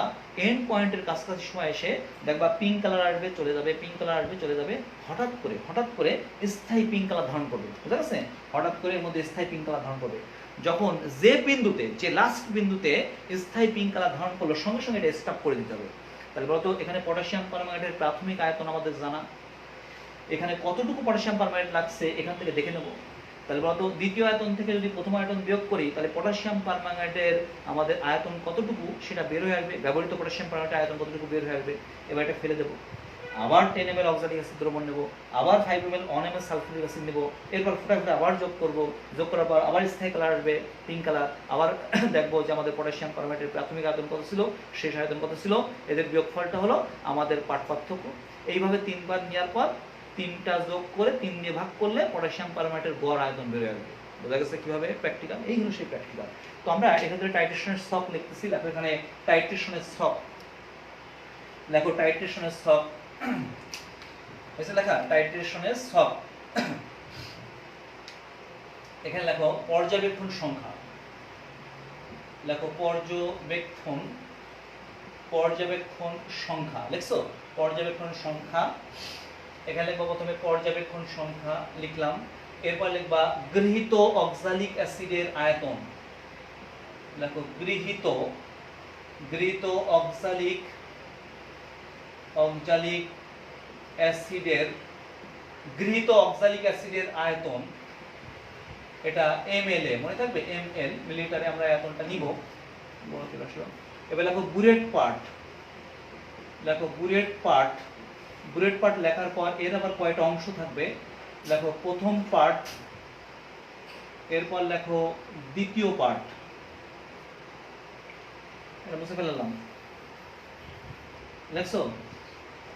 এন্ড পয়েন্টের কাছাকাছি সময় এসে দেখবা পিঙ্ক কালার আসবে, চলে যাবে, পিঙ্ক কালার আসবে, চলে যাবে, হঠাৎ করে স্থায়ী পিঙ্ক কালার ধারণ করবে। বুঝা গেছে? হঠাৎ করে এর মধ্যে স্থায়ী পিঙ্ক কালার ধারণ করবে। যখন যে বিন্দুতে, যে লাস্ট বিন্দুতে স্থায়ী পিঙ্ক কালার ধারণ করলো, সঙ্গে সঙ্গে এটা স্টপ করে দিতে হবে। তাহলে বলতো এখানে পটাশিয়াম পারম্যাঙ্গানেটের প্রাথমিক আয়তন আমাদের জানা, এখানে কতটুকু পটাশিয়াম পারম্যাঙ্গানেট লাগছে এখান থেকে দেখে নেব। তাহলে বলতো দ্বিতীয় আয়তন থেকে যদি প্রথম আয়তন বিয়োগ করি, তাহলে পটাশিয়াম পারম্যাঙ্গানেটের আমাদের আয়তন কতটুকু সেটা বের হয়ে আসবে, ব্যবহৃত পটাশিয়াম পারম্যাঙ্গানেটের আয়তন কতটুকু বের হয়ে আসবে। এবার এটা ফেলে দেবো, আবার 10 ml অক্সালিক অ্যাসিড দ্রবণ নেব, আবার 5 ml 1 ml সালফিউরিক অ্যাসিড নেব, এরপর ফোঁটায় ফোঁটায় আবার যোগ করব, যোগ করার পর আবার স্থায়ী কালার আসবে, পিঙ্ক কালার। আবার দেখবো যে আমাদের পটাশিয়াম পারম্যাঙ্গানেটের প্রাথমিক আয়তন কত ছিল, শেষ আয়তন কত ছিল, এদের বিয়োগফলটা হলো আমাদের পার্থক্য। এইভাবে 3 বার নেওয়ার পর 3টা যোগ করে 3 দিয়ে ভাগ করলে পটাশিয়াম পারম্যাঙ্গানেটের গড় আয়তন বের হয়ে আসবে। বোঝা গেছে কিভাবে প্র্যাকটিক্যাল, এই হলো সেই প্র্যাকটিক্যাল। তো আমরা এক্ষেত্রে টাইট্রেশনের ছক লিখতেছি, দেখো এখানে টাইট্রেশনের ছক লেখো, টাইট্রেশনের ছক হয়েছে লেখা, টাইট্রেশনের ছক। এখানে লেখো পর্যবেক্ষণ সংখ্যা, লেখো পর্যবেক্ষণ সংখ্যা, লিখছো পর্যবেক্ষণ সংখ্যা। এখানে লিখবো প্রথমে পর্যবেক্ষণ সংখ্যা লিখলাম, এরপর লিখবা গৃহীত অক্সালিক অ্যাসিডের আয়তন, লেখো গৃহীত অক্সালিক অ্যাসিডের আয়তন, এটা ml এ, মনে থাকবে ml, মিলিলিটারে আমরা আয়তনটা নিব। এবার লেখো বুরেট পার্ট লেখার পর এর আবার কয়টা অংশ থাকবে, লেখো প্রথম পার্ট, এরপর লেখো দ্বিতীয় পার্ট, এটা বুঝে ফেললাম, লেখছো।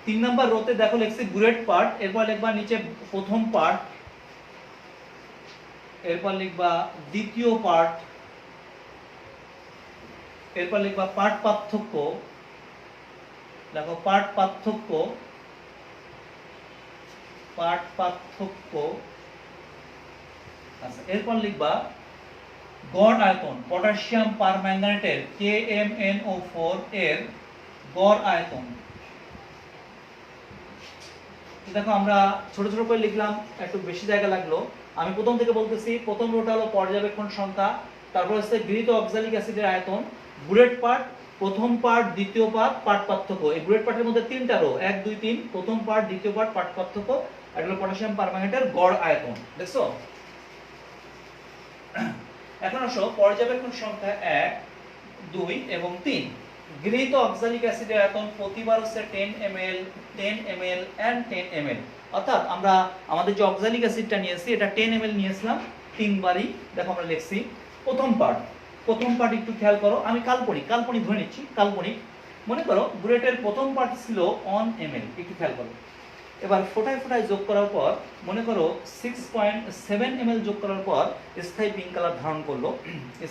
3 নাম্বার রোতে দেখো লিখছি বুরেট পার্ট, এরপর লিখবা নিচে প্রথম পার্ট, এরপর লিখবা দ্বিতীয় পার্ট, এরপর লিখবা পার্ট পার্থক্য, দেখো পার্ট পার্থক্য। আচ্ছা, এরপর লিখবা গড় আয়তন, পটাশিয়াম পারম্যাঙ্গানেটের KMnO4 এর গড় আয়তন। দেখো আমরা ছোট ছোট করে লিখলাম, একটু বেশি জায়গা লাগলো। আমি প্রথম থেকে বলতেছি, প্রথম রোটা হলো পর্যবেক্ষণ সংখ্যা, তারপর হচ্ছে গৃহীত অক্সালিক অ্যাসিডের আয়তন, বুলেট পার্ট, প্রথম পার্ট, দ্বিতীয় পার্ট, পার্ট পার্থক্য। এই বুলেট পার্টের মধ্যে 3টা রো, 1 2 3, প্রথম পার্ট, দ্বিতীয় পার্ট, পার্ট পার্থক্য, আর হলো পটাশিয়াম পারম্যাঙ্গানেটের গড় আয়তন। দেখছো? এখন আসো পর্যবেক্ষণ সংখ্যা 1 2 এবং 3। গৃহীত অক্সালিক অ্যাসিডের আয়তন প্রতিবার হচ্ছে 10 ml 10 ml and 10 ml, অর্থাৎ আমরা আমাদের যে অক্সালিক অ্যাসিডটা নিয়েছি এটা 10 ml নিয়েছিলাম, তিনবারই দেখো আমরা লিখছি। প্রথম পার্ট একটু খেয়াল করো, আমি কাল্পনিক ধরে নিচ্ছি, কাল্পনিক। মনে করো বুলেটের প্রথম পার্ট ছিল 1 ml, একটু খেয়াল করো। এবার ফোটায় যোগ করার পর মনে করো 6.7 ml যোগ করার পর স্থায়ী পিঙ্ক কালার ধারণ করলো,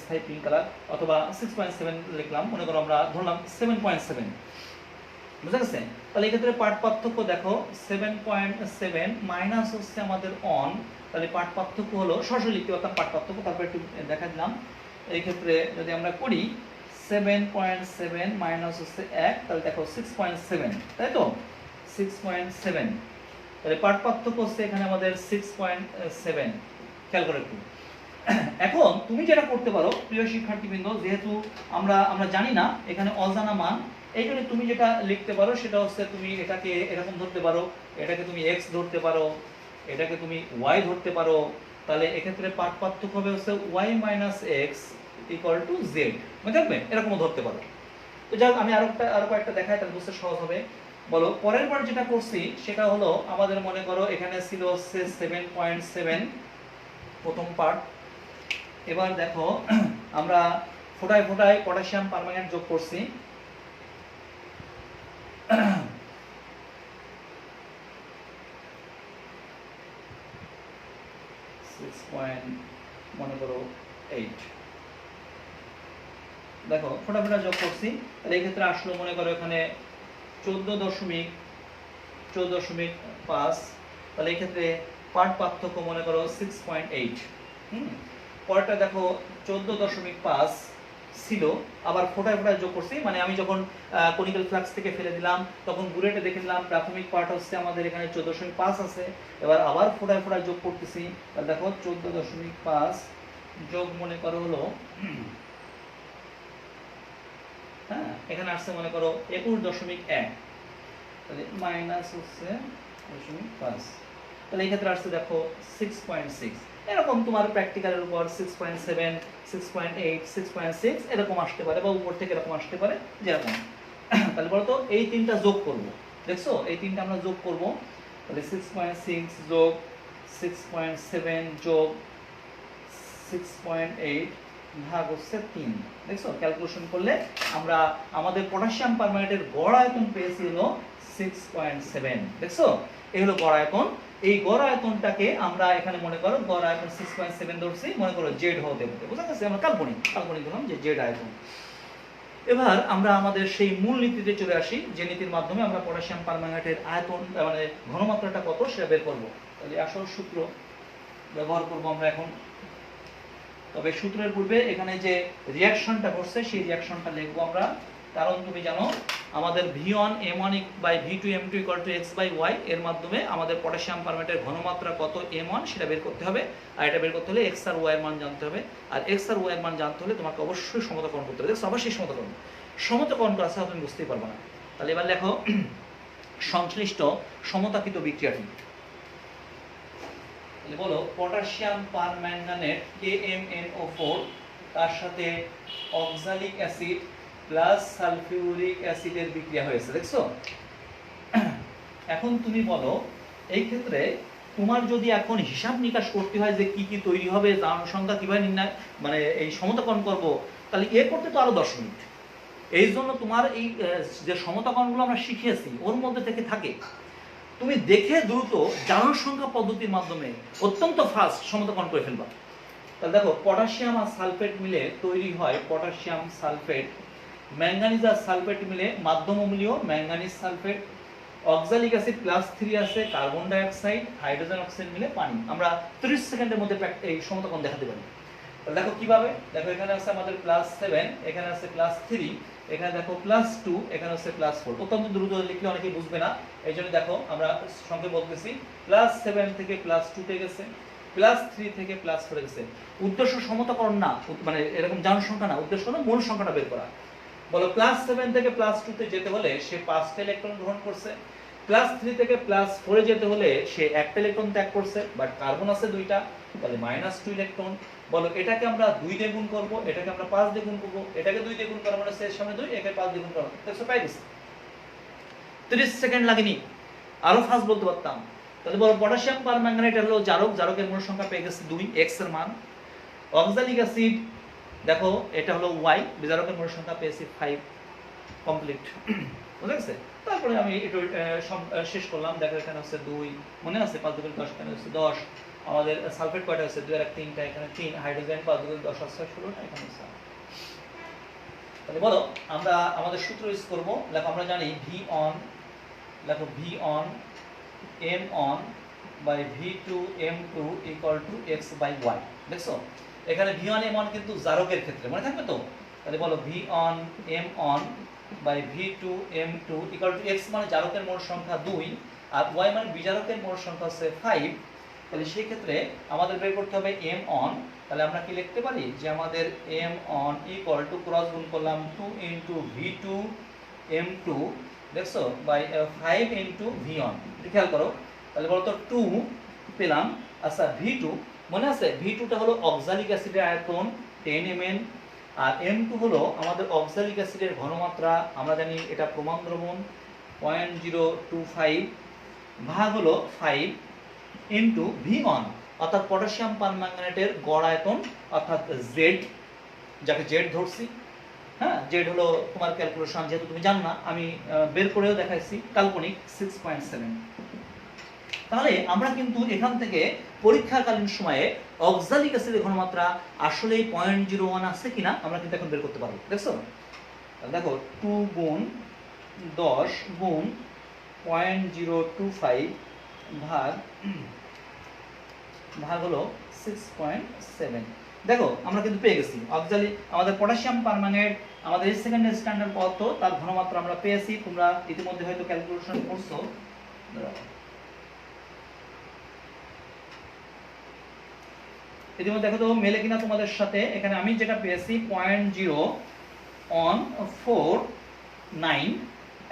স্থায়ী পিঙ্ক কালার, অথবা 6.7 লিখলাম, মনে করো আমরা ধরলাম 7.7, বুঝা গেছে? তাহলে এই ক্ষেত্রে পার্ট পার্থক্য দেখো 7.7 মাইনাস হচ্ছে আমাদের অন, তাহলে পার্ট পার্থক্য হলো সরাসরি লিখতে পারতাম পার্ট পার্থক্য, তারপর একটু দেখা দিলাম। এই ক্ষেত্রে যদি আমরা করি 7.7 মাইনাস হচ্ছে 1, তাহলে দেখো 6.7, তাই তো 6.7, তাহলে পার্ট পার্থক্য হচ্ছে এখানে আমাদের 6.7, খেয়াল করে একটু। এখন তুমি যেটা করতে পারো প্রিয় শিক্ষার্থীবৃন্দ, যেহেতু আমরা জানি না এখানে অজানা মান, এই জন্য তুমি যেটা লিখতে পারো সেটা হচ্ছে তুমি এটাকে এরকম ধরতে পারো, এটাকে তুমি x ধরতে পারো, এটাকে তুমি y ধরতে পারো। তাহলে এক্ষেত্রে পার্ট পার্থক্য হবে হচ্ছে y - x = z, মনে থাকবে? এরকমও ধরতে পারো। তো যাই হোক, আমি আরো কয়েকটা দেখাই, তাহলে বুঝতে সহজ হবে। বলো, পরের বার যেটা করছি সেটা হলো আমাদের মনে করো এখানে ছিল হচ্ছে 7.7 প্রথম পার্ট। এবার দেখো আমরা ফোটায় পটাশিয়াম পারম্যাঙ্গানেট যোগ করছি, মনে করো 8, দেখো ফোটা যোগ করছি, তাহলে এই ক্ষেত্রে আসলো মনে করো এখানে 14.5, তাহলে এই ক্ষেত্রে পার্ট পার্থক্য মনে করো 6.8। পরেরটা দেখো 14.5 ছিল, আবার ফোটায় যোগ করছি, মানে আমি যখন কনিক্যাল ফ্লাক্স থেকে ফেলে দিলাম তখন বুলেটে দেখে দিলাম প্রাথমিক পার্ট হচ্ছে আমাদের এখানে 14.5 আছে, এবার আবার ফোটায় যোগ করতেছি, তাহলে দেখো 14.5 যোগ মনে করো হলো হ্যাঁ এখানে আসছে মনে করো 21.1, তাহলে মাইনাস হচ্ছে 0.5, তাহলে এই ক্ষেত্রে আসছে দেখো 6.6। এরকম তোমার প্র্যাকটিক্যালের উপর 6.7, 6.8, 6.6 এরকম আসতে পারে, বা উপর থেকে এরকম আসতে পারে যেরকম। তাহলে বলো তো এই তিনটা যোগ করব, দেখছো এই তিনটা আমরা যোগ করব, তাহলে 6.6 যোগ 6.7 যোগ 6.8 ভাগ হচ্ছে 3। দেখছো ক্যালকুলেশন করলে আমরা আমাদের পটাশিয়াম পারম্যাঙ্গানেটের গড় আয়তন পেয়েছি হলো 6.7। দেখছো এই হলো গড় আয়তন। এই গড় আয়তনটাকে আমরা এখানে মনে করো গড় আয়তন 6.7 ধরছি, মনে করো জেড হতে হবে, বুঝা গেছে? আমরা কাল্পনিক বললাম যে জেড আয়তন। এবার আমরা আমাদের সেই মূল নীতিতে চলে আসি, যে নীতির মাধ্যমে আমরা পটাশিয়াম পারম্যাঙ্গানেটের আয়তন মানে ঘনমাত্রাটা কত সেটা বের করব। তাহলে আসল সূত্র ব্যবহার করব আমরা এখন। তবে সূত্রের পূর্বে এখানে যে রিঅ্যাকশনটা ঘটছে সেই রিঅ্যাকশনটা লিখবো আমরা। কারণ তুমি জানো আমাদের V1 M1 by V2 M2 equal to X by Y এর মাধ্যমে আমাদের পটাশিয়াম পারম্যাঙ্গানেটের ঘনমাত্রা কত M1 সেটা বের করতে হবে। আর এটা বের করতে হলে X আর Y এর মান জানতে হবে। আর X আর Y এর মান জানতে হলে তোমাকে অবশ্যই সমতাকরণ করতে হবে। দেখো অবশ্যই সমতাকরণ করা ছাড়া তুমি বুঝতেই পারবে না। তাহলে এবার লেখো সংশ্লিষ্ট সমতাকৃত বিক্রিয়াটি। বলো পটাশিয়াম পারম্যাঙ্গানেট KMnO4 তার সাথে অক্সালিক অ্যাসিড প্লাস সালফিউরিক অ্যাসিডের বিক্রিয়া হয়েছে। দেখছো এখন তুমি বলো এই ক্ষেত্রে তোমার যদি এখন হিসাব নিকাশ করতে হয় যে কি কি তৈরি হবে, জারণ সংখ্যা কিভাবে নির্ণয় মানে এই সমতাকরণ করব, তাহলে এ করতে তো আরো 10 মিনিট। এই জন্য তোমার এই যে সমতাকরণগুলো আমরা শিখিয়েছি ওর মধ্যে থেকে থাকে, তুমি দেখে দ্রুত জারণ সংখ্যা পদ্ধতির মাধ্যমে অত্যন্ত ফাস্ট সমতাকরণ করে ফেলবা। তাহলে দেখো পটাশিয়াম আর সালফেট মিলে তৈরি হয় পটাশিয়াম সালফেট, ম্যাঙ্গানিজ আর সালফেট মিলে মাধ্যম অম্লীয় manganese sulphate, oxalic acid plus 3 আছে, carbon die oxide hydrogen oxide মিলে পানি। আমরা 30 সেকেন্ডের মধ্যে এই সমতাকরণ দেখাতে পারি। দেখো কিভাবে, দেখো এখানে আছে আমাদের +7, এখানে আছে +3, এখানে দেখো +2, এখানে আছে +4। অত্যন্ত দ্রুত লিখলে অনেকেই বুঝবে না, এই জন্য দেখো আমরা সংখ্যা বলতেছি +7 থেকে +2 তে গেছে, +3 থেকে +4 এ গেছে। উদ্দেশ্য সমতাকরণ না, মানে এরকম জারণ সংখ্যা না, উদ্দেশ্য হলো মূল সংখ্যাটা বের করা। বলো +7 থেকে +2 তে যেতে হলে সে 5টা ইলেকট্রন গ্রহণ করছে, +3 থেকে +4 এ যেতে হলে সে 1টা ইলেকট্রন ত্যাগ করছে, বাট কার্বন আছে 2টা, তাহলে -2 ইলেকট্রন। বলো এটাকে আমরা 2 দিয়ে গুণ করব, এটাকে আমরা 5 দিয়ে গুণ করব, এটাকে 2 দিয়ে গুণ করা মানে এর সামনে 2, একে 5 দিয়ে গুণ করা, দেখছো পাই গেছে। 30 সেকেন্ড লাগেনি, আরো ফাস্ট বলতে পারতাম। তাহলে বলো পটাশিয়াম পারম্যাঙ্গানেট হলো জারক, জারকের মোল সংখ্যা পেয়ে গেছে 2, x এর মান। অক্সালিক অ্যাসিড দেখো এটা হলো y, বিজারকের মোল সংখ্যা পেয়েছি 5, কমপ্লিট। বুঝা গেছে? তারপরে আমি একটু শেষ করলাম। দেখো এখানে হচ্ছে 2, মনে আছে 5 2 10, এখানে হচ্ছে 10। আমাদের সালফেট কয়টা আছে? 2 আর 1 3টা, এখানে 3। হাইড্রোজেন 5 2 10 আছে 16টা, এখানে 7। তাহলে বলো আমরা আমাদের সূত্র ইউজ করব। দেখো আমরা জানি V on, দেখো V on M on by V2 M2 equal to X by Y। দেখছো এখানে V on M on কিন্তু জারকের ক্ষেত্রে মনে থাকবে তো। তাহলে বলো V on M on by V2 M2 equal to X মানে জারকের মোল সংখ্যা 2 আর Y মানে বিজারকের মোল সংখ্যা হচ্ছে 5। তাহলে সেই ক্ষেত্রে আমাদের বের করতে হবে M on। তাহলে আমরা কি লিখতে পারি যে আমাদের M on equal to cross গুণ করলাম 2 into V2 M2, দেখছো বাই 5 into V on। খেয়াল করো তাহলে বলো তো 2 পেলাম। আচ্ছা V2 মনে আছে, V2টা হলো অক্সালিক অ্যাসিডের আয়তন 10 ml, আর M2 হলো আমাদের অক্সালিক অ্যাসিডের ঘনমাত্রা, আমরা জানি এটা প্রমাণ দ্রবণ 0.025 ভাগ হলো 5 ইনটু V on, অর্থাৎ পটাশিয়াম পারম্যাঙ্গানেটের গড় আয়তন অর্থাৎ Z, যাকে Z ধরছি। হ্যাঁ, Z হলো তোমার ক্যালকুলেশন, যেহেতু তুমি জানো না আমি বের করেও দেখাইছি, কাল্পনিক 6.7। তাহলে আমরা কিন্তু এখান থেকে পরীক্ষাকালীন সময়ে অক্সালিক অ্যাসিডের ঘনমাত্রা আসলে 0.01 আছে কিনা আমরা কিন্তু এখন বের করতে পারবো। দেখছো দেখো 2 গুণ 10 গুণ 0.025 ভাগ হলো 6.7। দেখো আমরা কিন্তু পেয়ে গেছি অক্সালিক আমাদের পটাশিয়াম পারম্যাঙ্গানেট আমাদের সেকেন্ডারি স্ট্যান্ডার্ড কত তার ঘনমাত্রা আমরা পেয়েছি। তোমরা ইতিমধ্যে হয়তো ক্যালকুলেশন করছো। ইতিমধ্যে দেখো তো মেলে কিনা তোমাদের সাথে। এখানে আমি যেটা পেয়েছি 0.049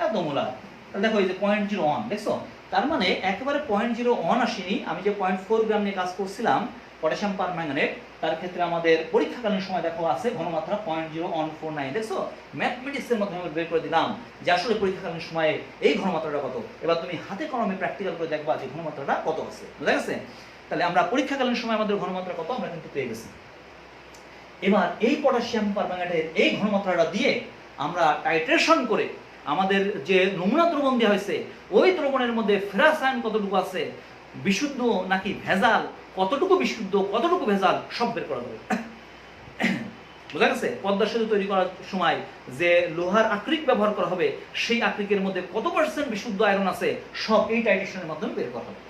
এত মোলার। তাহলে দেখো এই যে 0.01, দেখছো তার মানে একেবারে 0.01 আসেনি। আমি যে 0.4 গ্রাম নিয়ে কাজ করছিলাম পটাশিয়াম পারম্যাঙ্গানেট, তার ক্ষেত্রে আমাদের পরীক্ষাকালীন সময় দেখো আছে ঘনমাত্রা 0.0149। দেখছো ম্যাথমেটিক্স এর মাধ্যমে বের করে দিলাম যে আসলে পরীক্ষাকালীন সময়ে এই ঘনমাত্রাটা কত। এবার তুমি হাতে কলমে প্র্যাকটিক্যাল করে দেখবা যে ঘনমাত্রাটা কত আছে। বুঝা গেছে? তাহলে আমরা পরীক্ষাকালীন সময় আমাদের ঘনমাত্রা কত আমরা কিন্তু পেয়ে গেছি। এবার এই পটাশিয়াম পারম্যাঙ্গানেটের এই ঘনমাত্রাটা দিয়ে আমরা টাইট্রেশন করে আমাদের যে নমুনা দ্রবণ দেওয়া হয়েছে ওই দ্রবণের মধ্যে ফেরাস আয়ন কতটুকু আছে, বিশুদ্ধ নাকি ভেজাল, কতটুকু বিশুদ্ধ কতটুকু ভেজাল, সব বের করা যাবে। বোঝা গেছে? পদ্মা সেতু তৈরি করার সময় যে লোহার আকরিক ব্যবহার করা হবে সেই আকরিকের মধ্যে কত পার্সেন্ট বিশুদ্ধ আয়রন আছে সব এই টাইট্রেশনের মাধ্যমে বের করা হবে।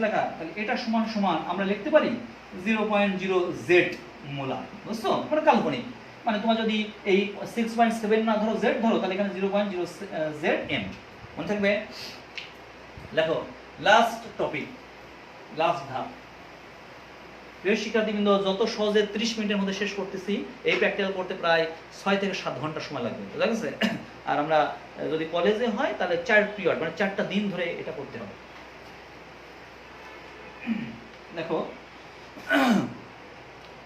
লেখা তাহলে এটা সমান সমান আমরা লিখতে পারি 0.0 Z মোলার, বুঝছো? মানে কাল্পনিক, মানে তোমার যদি এই 6.7 না ধরো Z ধরো তাহলে এখানে 0.0 ZM মনে থাকবে। লেখো লাস্ট টপিক, লাস্ট ধাপ। প্রিয় শিক্ষার্থীবৃন্দ, যত সহজে 30 মিনিটের মধ্যে শেষ করতেছি, এই প্র্যাকটিক্যাল করতে প্রায় 6 থেকে 7 ঘন্টা সময় লাগবে, বুঝা গেছে? আর আমরা যদি কলেজে হয় তাহলে 4 পিরিয়ড মানে 4টা দিন ধরে এটা করতে হবে। দেখো,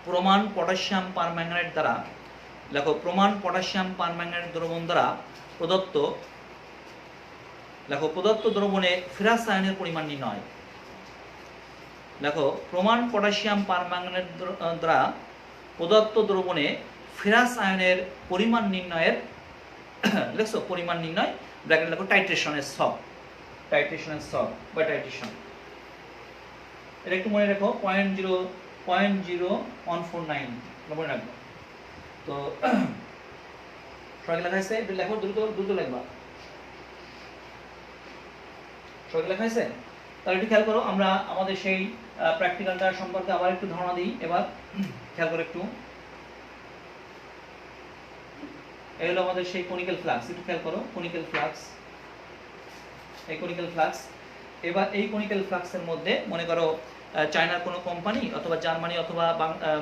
প্রমাণ পটাশিয়াম পারম্যাঙ্গানেট দ্বারা, দেখো প্রমাণ পটাশিয়াম পারম্যাঙ্গানেট দ্রবণ দ্বারা প্রদত্ত, দেখো প্রদত্ত দ্রবণে ফেরাস আয়নের পরিমাণ নির্ণয়। দেখো প্রমাণ পটাশিয়াম পারম্যাঙ্গানেট দ্বারা প্রদত্ত দ্রবণে ফেরাস আয়নের পরিমাণ নির্ণয়ের দেখছো পরিমাণ নির্ণয় ব্র্যাকেট দেখো টাইট্রেশনের সব, টাইট্রেশনের সব বা টাইট্রেশন, এটা একটু মনে রাখো 0.0149 মনে রাখবো। তো সবাই লেখা আছে, এটা লেখো দ্রুত দ্রুত লেখবা। সবাই লেখা আছে? তাহলে একটু খেয়াল করো, আমরা আমাদের সেই প্র্যাকটিক্যালটা সম্পর্কে আবার একটু ধারণা দিই। এবার খেয়াল করো একটু, এই হলো আমাদের সেই কনিক্যাল ফ্লাক্স। একটু খেয়াল করো, কনিক্যাল ফ্লাক্স, এই কনিক্যাল ফ্লাক্স। এবার এই কনিক্যাল ফ্লাক্সের মধ্যে মনে করো চায়নার কোনো কোম্পানি অথবা জার্মানি অথবা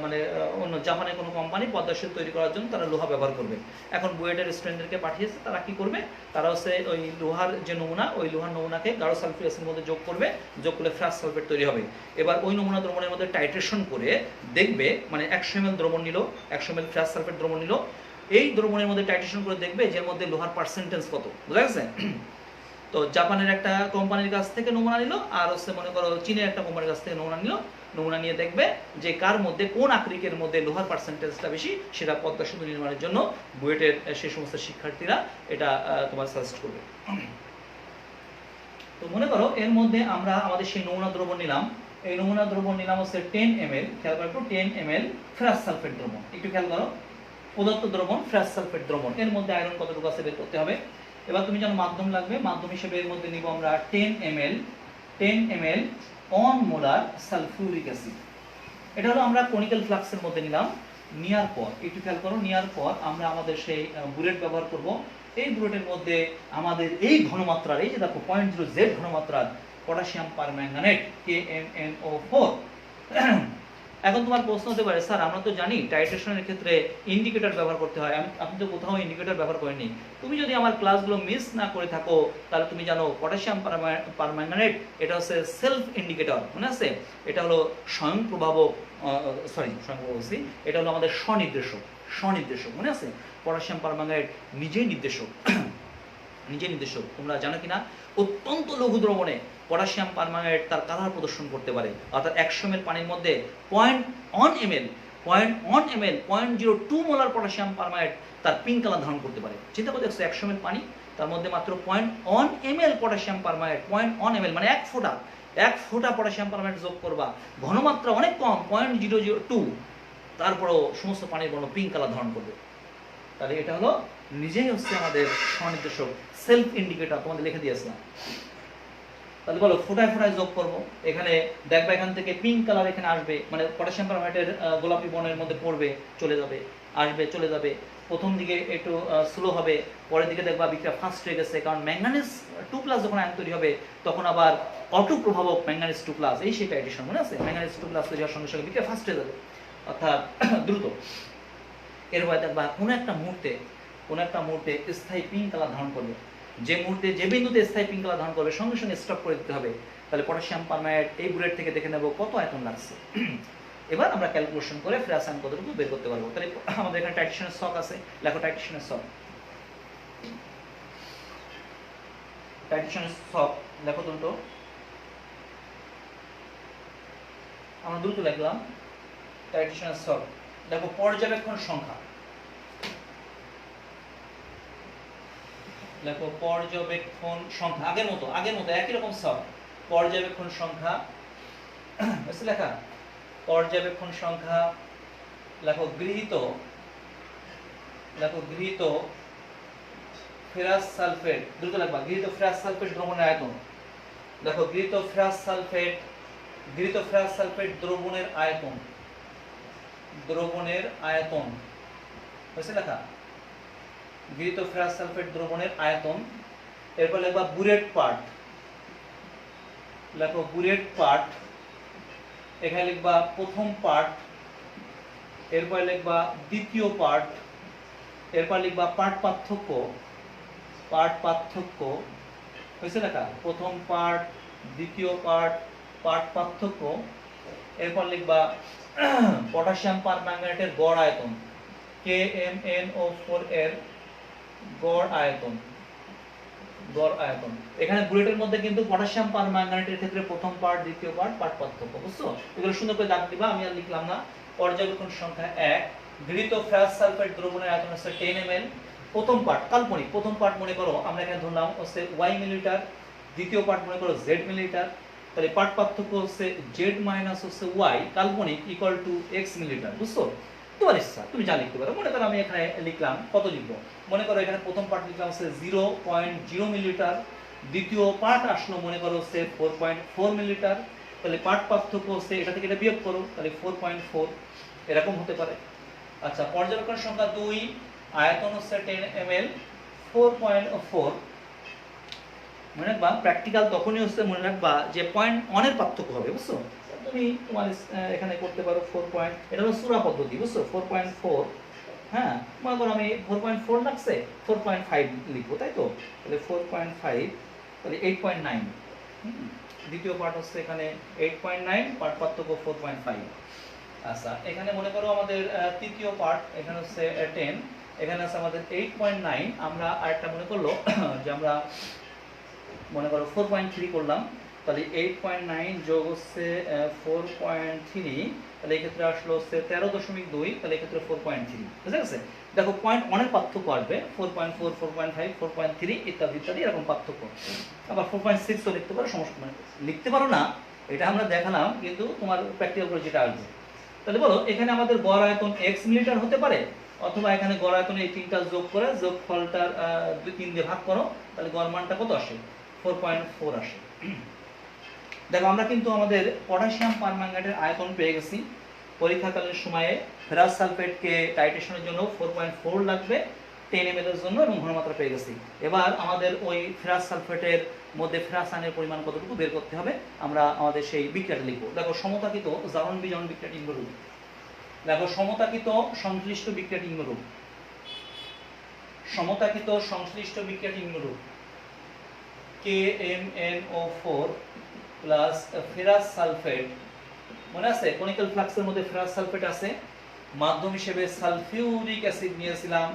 মানে অন্য জাপানের কোনো কোম্পানি পদ্মা সেতু তৈরি করার জন্য তারা লোহা ব্যবহার করবে। এখন বুয়েটের স্টুডেন্টদেরকে পাঠিয়েছে, তারা কি করবে, তারা হচ্ছে ওই লোহার যে নমুনা, ওই লোহার নমুনাকে গাঢ় সালফিউরিক অ্যাসিডের মধ্যে যোগ করবে, যোগ করলে ফেরাস সালফেট তৈরি হবে। এবার ওই নমুনা দ্রবণের মধ্যে টাইট্রেশন করে দেখবে, মানে 100 ml দ্রবণ নিল, 100 ml ফেরাস সালফেট দ্রবণ নিল, এই দ্রবণের মধ্যে টাইট্রেশন করে দেখবে যে এর মধ্যে লোহার পার্সেন্টেজ কত, বুঝা গেছে? তো জাপানের একটা কোম্পানির কাছ থেকে নমুনা নিল, আর হচ্ছে মনে করো চীনের একটা কোম্পানির কাছ থেকে নমুনা নিল, নমুনা নিয়ে দেখবে যে কার মধ্যে কোন আকরিকের মধ্যে লোহার পার্সেন্টেজটা বেশি, সেটা পদ্মা সেতু নির্মাণের জন্য বুয়েটের সেই সমস্ত শিক্ষার্থীরা এটা তোমার সাজেস্ট করবে। তো মনে করো এর মধ্যে আমরা আমাদের সেই নমুনা দ্রবণ নিলাম, এই নমুনা দ্রবণ নিলাম হচ্ছে 10 ml, খেয়াল করো একটু, 10 ml ফেরাস সালফেট দ্রবণ। একটু খেয়াল করো, প্রদত্ত দ্রবণ ফেরাস সালফেট দ্রবণ, এর মধ্যে আয়রন কতটুকু আছে বের করতে হবে। এবার তুমি জানো মাধ্যম লাগবে, মাধ্যম হিসেবে এর মধ্যে নিব আমরা 10 ml 1 মোলার সালফিউরিক অ্যাসিড। এটা হলো আমরা কনিক্যাল ফ্লাক্সের মধ্যে নিলাম। নেওয়ার পর একটু খেয়াল করো, নেওয়ার পর আমরা আমাদের সেই বুলেট ব্যবহার করব। এই বুলেটের মধ্যে আমাদের এই ঘনমাত্রার, এই যে দেখো 0.0 Z ঘনমাত্রার পটাশিয়াম পারম্যাঙ্গানেট KMnO4। এখন তোমার প্রশ্ন হতে পারে, স্যার আমরা তো জানি টাইট্রেশনের ক্ষেত্রে ইন্ডিকেটর ব্যবহার করতে হয়, আপনি তো কোথাও ইন্ডিকেটর ব্যবহার করেননি। তুমি যদি আমার ক্লাসগুলো মিস না করে থাকো তাহলে তুমি জানো পটাশিয়াম পারম্যাঙ্গানেট এটা হচ্ছে সেলফ ইন্ডিকেটর, মনে আছে? এটা হলো স্বয়ং প্রভাবক, বলছি, এটা হলো আমাদের স্বনির্দেশক, মনে আছে? পটাশিয়াম পারম্যাঙ্গানেট নিজেই নির্দেশক, নিজে নির্দেশক। তোমরা জানো কিনা অত্যন্ত লঘু দ্রবণে পটাশিয়াম পারম্যাঙ্গানেট তার কালার প্রদর্শন করতে পারে, অর্থাৎ 100 ml পানির মধ্যে 0.1 ml 0.02 মোলার পটাশিয়াম পারম্যাঙ্গানেট তার পিঙ্ক কালার ধারণ করতে পারে। চিন্তা করে দেখছো 100 ml পানি, তার মধ্যে মাত্র 0.1 ml পটাশিয়াম পারম্যাঙ্গানেট, 0.1 ml মানে এক ফোঁটা পটাশিয়াম পারম্যাঙ্গানেট যোগ করবা, ঘনমাত্রা অনেক কম 0.002, তারপরেও সমস্ত পানির বর্ণ পিঙ্ক কালার ধারণ করবে। তাহলে এটা হলো নিজেই হচ্ছে আমাদের স্বনির্দেশক, সেলফ ইন্ডিকেটর, তোমাদের লিখে দিয়েছিলাম। তাহলে বলো ফোটায় ফোটায় যোগ করবো, এখানে দেখবে এখান থেকে পিঙ্ক কালার এখানে আসবে, মানে পটাশিয়াম পারম্যাঙ্গানেটের গোলাপি বর্ণের মধ্যে পড়বে, চলে যাবে, আসবে, চলে যাবে। প্রথম দিকে একটু স্লো হবে, পরের দিকে দেখবা বিক্রিয়া ফাস্ট হয়ে গেছে, কারণ ম্যাঙ্গানিজ 2+ যখন আয়ন তৈরি হবে তখন আবার অটো প্রভাবক ম্যাঙ্গানিজ 2+, এই সেই টাইট্রেশন, মনে আছে? ম্যাঙ্গানিজ 2+ তৈরি হওয়ার সঙ্গে সঙ্গে বিক্রিয়া ফাস্ট হয়ে যাবে, অর্থাৎ দ্রুত। এরপরে দেখবা কোনো একটা মুহূর্তে স্থায়ী পিঙ্ক কালার ধারণ করবে, যে বিন্দুতে স্থায়ী পিঙ্ক কালার ধারণ করবে সঙ্গে সঙ্গে স্টপ করে দিতে হবে। তাহলে পটাশিয়াম পারম্যাঙ্গানেট এই বুলেট থেকে দেখে নেব কত আয়তন লাগছে। এবার আমরা ক্যালকুলেশন করে ফেরাস আয়ন কতটুকু বের করতে পারবো। তাহলে আমাদের এখানে টাইট্রেশনের স্টক আছে, লেখো টাইট্রেশনের স্টক, লেখো দুটো আমরা দ্রুত লিখলাম টাইট্রেশনের সল্ট। দেখো পর্যবেক্ষণ সংখ্যা, দেখো পর্যবেক্ষণ সংখ্যা আগের মতো একই রকম সব পর্যবেক্ষণ সংখ্যা বুঝতে লেখা পর্যবেক্ষণ সংখ্যা লেখো গৃহীত ফেরাস সালফেট, দ্রুত লিখবা গৃহীত ফেরাস সালফেট দ্রবণের আয়তন। দেখো গৃহীত ফেরাস সালফেট দ্রবণের আয়তন বুঝতে লেখা গৃহীত ফেরাস সালফেট দ্রবণের আয়তন। এরপর লিখবা বুরেট পার্ট, লেখো বুরেট পার্ট, এখানে লিখবা প্রথম পার্ট, এরপর লিখবা দ্বিতীয় পার্ট, এরপর লিখবা পার্ট পার্থক্য হয়েছে লেখা প্রথম পার্ট দ্বিতীয় পার্ট পার্থক্য। এরপর লিখবা পটাশিয়াম পারম্যাঙ্গানেটের গড় আয়তন, KMnO4 এর গড় আয়তন। এখানে বুলেটের মধ্যে কিন্তু পটাশিয়াম পারম্যাঙ্গানেটের ক্ষেত্রে প্রথম পার্ট দ্বিতীয় পার্ট পার্থক্য, বুঝছো? এগুলো সুন্দর করে দাগ দিবা, আমি আর লিখলাম না। পর্যবেক্ষণ সংখ্যা 1, গৃহীত ফেরাস সালফেট দ্রবণের আয়তন হচ্ছে 10 ml। প্রথম পার্ট কাল্পনিক, প্রথম পার্ট মনে করো আমরা এখানে ধরলাম হচ্ছে y মিলিলিটার, দ্বিতীয় পার্ট মনে করো z মিলিলিটার, তাহলে পার্ট পার্থক্য হচ্ছে z মাইনাস হচ্ছে y কাল্পনিক ইকুয়াল টু x মিলিলিটার, বুঝছো? তোমার ইচ্ছা, তুমি যা লিখতে পারো। মনে করো আমি এখানে লিখলাম, কত লিখবো? মনে করো এখানে প্রথম পার্ট লিখলাম হচ্ছে 0.0 মিলিলিটার, দ্বিতীয় পার্ট আসলো মনে করো হচ্ছে 4.4 মিলিলিটার, তাহলে পার্ট পার্থক্য হচ্ছে এটা থেকে এটা বিয়োগ করো, তাহলে 4.4 এরকম হতে পারে। আচ্ছা, পর্যবেক্ষণ সংখ্যা 2, আয়তন হচ্ছে 10 ml, 4.4। মনে রাখবা প্র্যাকটিক্যাল তখনই হচ্ছে মনে রাখবা যে 0.1 এর পার্থক্য হবে, বুঝছো? তুমি তোমার এখানে করতে পারো 4 পয়েন্ট, এটা হলো সূরা পদ্ধতি, বুঝছো? 4.4, হ্যাঁ মনে করো আমি 4.4 লাগছে 4.5 লিখবো, তাই তো? তাহলে 4.5, তাহলে 8.9। দ্বিতীয় পার্ট হচ্ছে এখানে 8.9, পার্ট পার্থক্য 4.5। আচ্ছা, এখানে মনে করো আমাদের তৃতীয় পার্ট এখানে হচ্ছে 10, এখানে আছে আমাদের 8.9। আমরা আরেকটা মনে করলো যে আমরা মনে করো 4.3 করলাম, তাহলে 8.9 যোগ হচ্ছে 4.3, তাহলে এই ক্ষেত্রে আসলো হচ্ছে 13.2, তাহলে এই ক্ষেত্রে 4.3, বুঝা গেছে? দেখো 0.1 এর পার্থক্য আসবে, 4.4, 4.5, 4.3 ইত্যাদি ইত্যাদি এরকম পার্থক্য। আবার 4.6 তো লিখতে পারো, সমস্যা মানে লিখতে পারো না, এটা আমরা দেখালাম, কিন্তু তোমার প্র্যাকটিক্যাল করে যেটা আসবে। তাহলে বলো এখানে আমাদের গড় আয়তন x মিলিলিটার হতে পারে, অথবা এখানে গড় আয়তন এই তিনটা যোগ করে যোগফলটার 3 দিয়ে ভাগ করো, তাহলে গড় মানটা কত আসে? 4.4 আসে। দেখো আমরা কিন্তু আমাদের পটাশিয়াম পারম্যাঙ্গানেটের আয়তন পেয়ে গেছি। পরীক্ষাকালীন সময়ে ফেরাস সালফেটকে টাইট্রেশনের জন্য 4.4 লাগবে 10 ml এর জন্য, এবং ঘনমাত্রা পেয়ে গেছি। এবার আমাদের ওই ফেরাস সালফেটের মধ্যে ফেরাস আয়নের পরিমাণ কতটুকু বের করতে হবে, আমরা আমাদের সেই বিক্রিয়াটা লিখব। দেখো সমতাকিত জারণ বিজারণ বিক্রিয়াটি ইঙ্গরূপ। দেখো সমতাকিত সংশ্লিষ্ট বিক্রিয়াটি ইঙ্গরূপ, সমতাকিত সংশ্লিষ্ট বিক্রিয়াটি ইঙ্গরূপ KMnO4 প্লাস ফেরাস সালফেট। মনে আছে কনিক্যাল ফ্লাক্সের মধ্যে ফেরাস সালফেট আছে, মাধ্যম হিসেবে সালফিউরিক অ্যাসিড নিয়েছিলাম,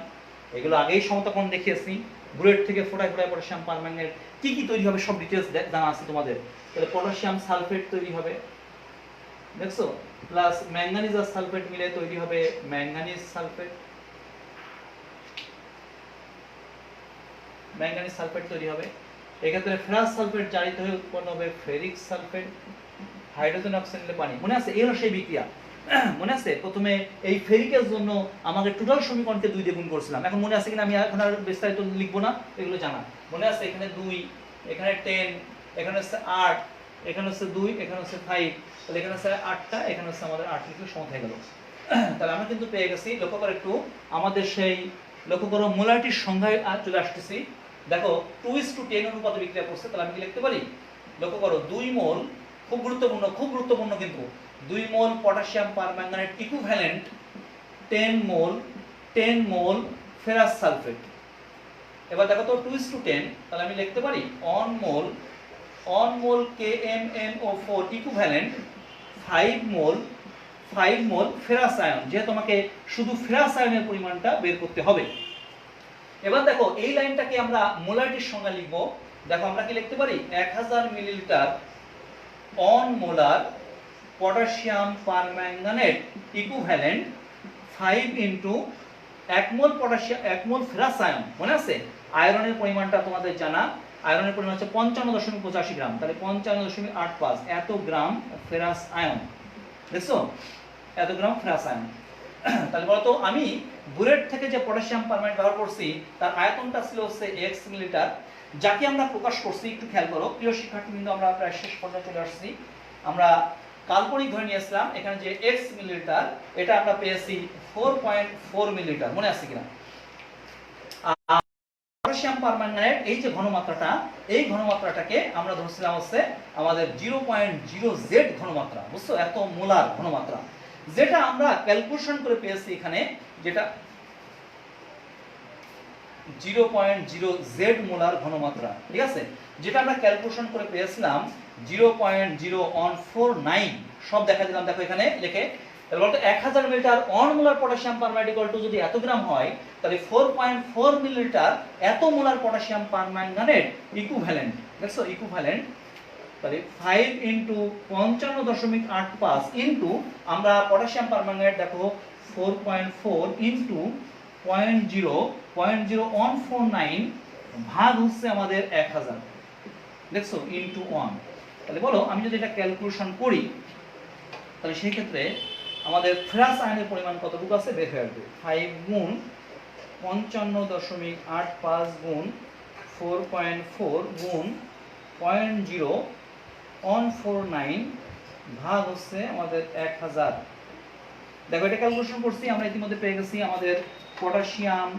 এগুলো আগেই সমতাকরণ দেখিয়েছি। বুলেট থেকে ফোটায় ফোটায় পটাশিয়াম পারম্যাঙ্গানেট কি কি তৈরি হবে সব ডিটেইলস জানা আছে তোমাদের। তাহলে পটাশিয়াম সালফেট তৈরি হবে, দেখছো? প্লাস ম্যাঙ্গানিজ আর সালফেট মিলে তৈরি হবে ম্যাঙ্গানিজ সালফেট, ম্যাঙ্গানিজ সালফেট তৈরি হবে। এক্ষেত্রে ফেরাস সালফেট জারিত হয়ে উৎপন্ন হবে ফেরিক সালফেট, হাইড্রোজেন অক্সাইড নিলে পানি। মনে আছে এই হলো সেই বিক্রিয়া। মনে আছে প্রথমে এই ফেরিকের জন্য আমাকে টোটাল সমীকরণকে 2 দিয়ে গুণ করেছিলাম। এখন মনে আছে কিনা আমি এখন আর বিস্তারিত লিখবো না, এগুলো জানা। মনে আছে এখানে 2, এখানে 10, এখানে হচ্ছে 8, এখানে হচ্ছে 2, এখানে হচ্ছে 5, তাহলে এখানে হচ্ছে 8টা, এখানে হচ্ছে আমাদের 8 লিখলে সমান হয়ে গেল। তাহলে আমরা কিন্তু পেয়ে গেছি। লক্ষ্য করো একটু আমাদের সেই, লক্ষ্য করো মোলারিটির সংখ্যায় চলে আসতেছি। দেখো 2:10 অনুপাতে বিক্রিয়া করছে, তাহলে আমি কি লিখতে পারি? লক্ষ্য করো 2 মোল, খুব গুরুত্বপূর্ণ কিন্তু 2 মোল পটাশিয়াম পারম্যাঙ্গানেট ইকুইভ্যালেন্ট 10 মোল ফেরাস সালফেট। এবার দেখো তো 2:10, তাহলে আমি লিখতে পারি 1 মোল KMnO4 ইকুইভ্যালেন্ট 5 মোল ফেরাস আয়ন, যে তোমাকে শুধু ফেরাস আয়নের পরিমাণটা বের করতে হবে। এবার দেখো এই লাইনটাকে আমরা মোলারিটির সংজ্ঞা লিখব। দেখো আমরা কি লিখতে পারি? 1000 millilitre 1 molar potassium permanganate equivalent 5 into 1 মোল পটাশিয়াম 1 মোল ফেরাস আয়ন, মনে আছে? আয়রনের পরিমাণটা তোমাদের জানা, আয়রনের পরিমাণ হচ্ছে 55.85 গ্রাম, তাহলে 55.85 এত গ্রাম ফেরাস আয়ন, দেখছো? এত গ্রাম ফেরাস আয়ন। তাহলে বলতো আমি বুলেট থেকে যে পটাশিয়াম পারম্যাঙ্গানেট ব্যবহার করছি তার আয়তনটা ছিল হচ্ছে x মিলিলিটার, যাকে আমরা প্রকাশ করছি, একটু খেয়াল করো প্রিয় শিক্ষার্থীবৃন্দ, আমরা প্রায় শেষ পর্যায়ে চলে আসছি। আমরা কাল্পনিক ধরে নিয়েছিলাম এখানে যে x মিলিলিটার, এটা আমরা পেয়েছি 4.4 মিলিলিটার, মনে আছে কিনা? পটাশিয়াম পারম্যাঙ্গানেট এই যে ঘনমাত্রাটা, এই ঘনমাত্রাটাকে আমরা ধরছিলাম হচ্ছে আমাদের 0.0 z ঘনমাত্রা, বুঝছো? এত মোলার ঘনমাত্রা, যেটা আমরা ক্যালকুলেশন করে পেয়েছি এখানে, যেটা 0.0 z মোলার ঘনমাত্রা, ঠিক আছে? যেটা আমরা ক্যালকুলেশন করে পেয়েছিলাম 0.0149, সব দেখা দিলাম, দেখো এখানে লিখে। তাহলে বলতো 1000 millilitre 1 molar potassium permanganate equal to যদি এত গ্রাম হয়, তাহলে 4.4 মিলিলিটার এত মোলার পটাশিয়াম পারম্যাঙ্গানেট ইকুইভ্যালেন্ট, দেখছো? ইকুইভ্যালেন্ট, তাহলে 5 ইনটু 55.85 ইনটু আমরা পটাশিয়াম পারম্যাঙ্গানেট দেখো 4.4 ইনটু 0.0149 ভাগ হচ্ছে আমাদের 1000, দেখছো? ইনটু 1। তাহলে বলো আমি যদি এটা ক্যালকুলেশন করি, তাহলে সেই ক্ষেত্রে আমাদের ফেরাস আয়নের পরিমাণ কতটুকু আছে বের হয়ে আসবে। 5 গুণ 55.85 গুণ 4.4 গুণ 0.0149 ভাগ হচ্ছে আমাদের 1000। দেখো এটা ক্যালকুলেশন করছি আমরা, ইতিমধ্যে পেয়ে গেছি আমাদের পটাশিয়াম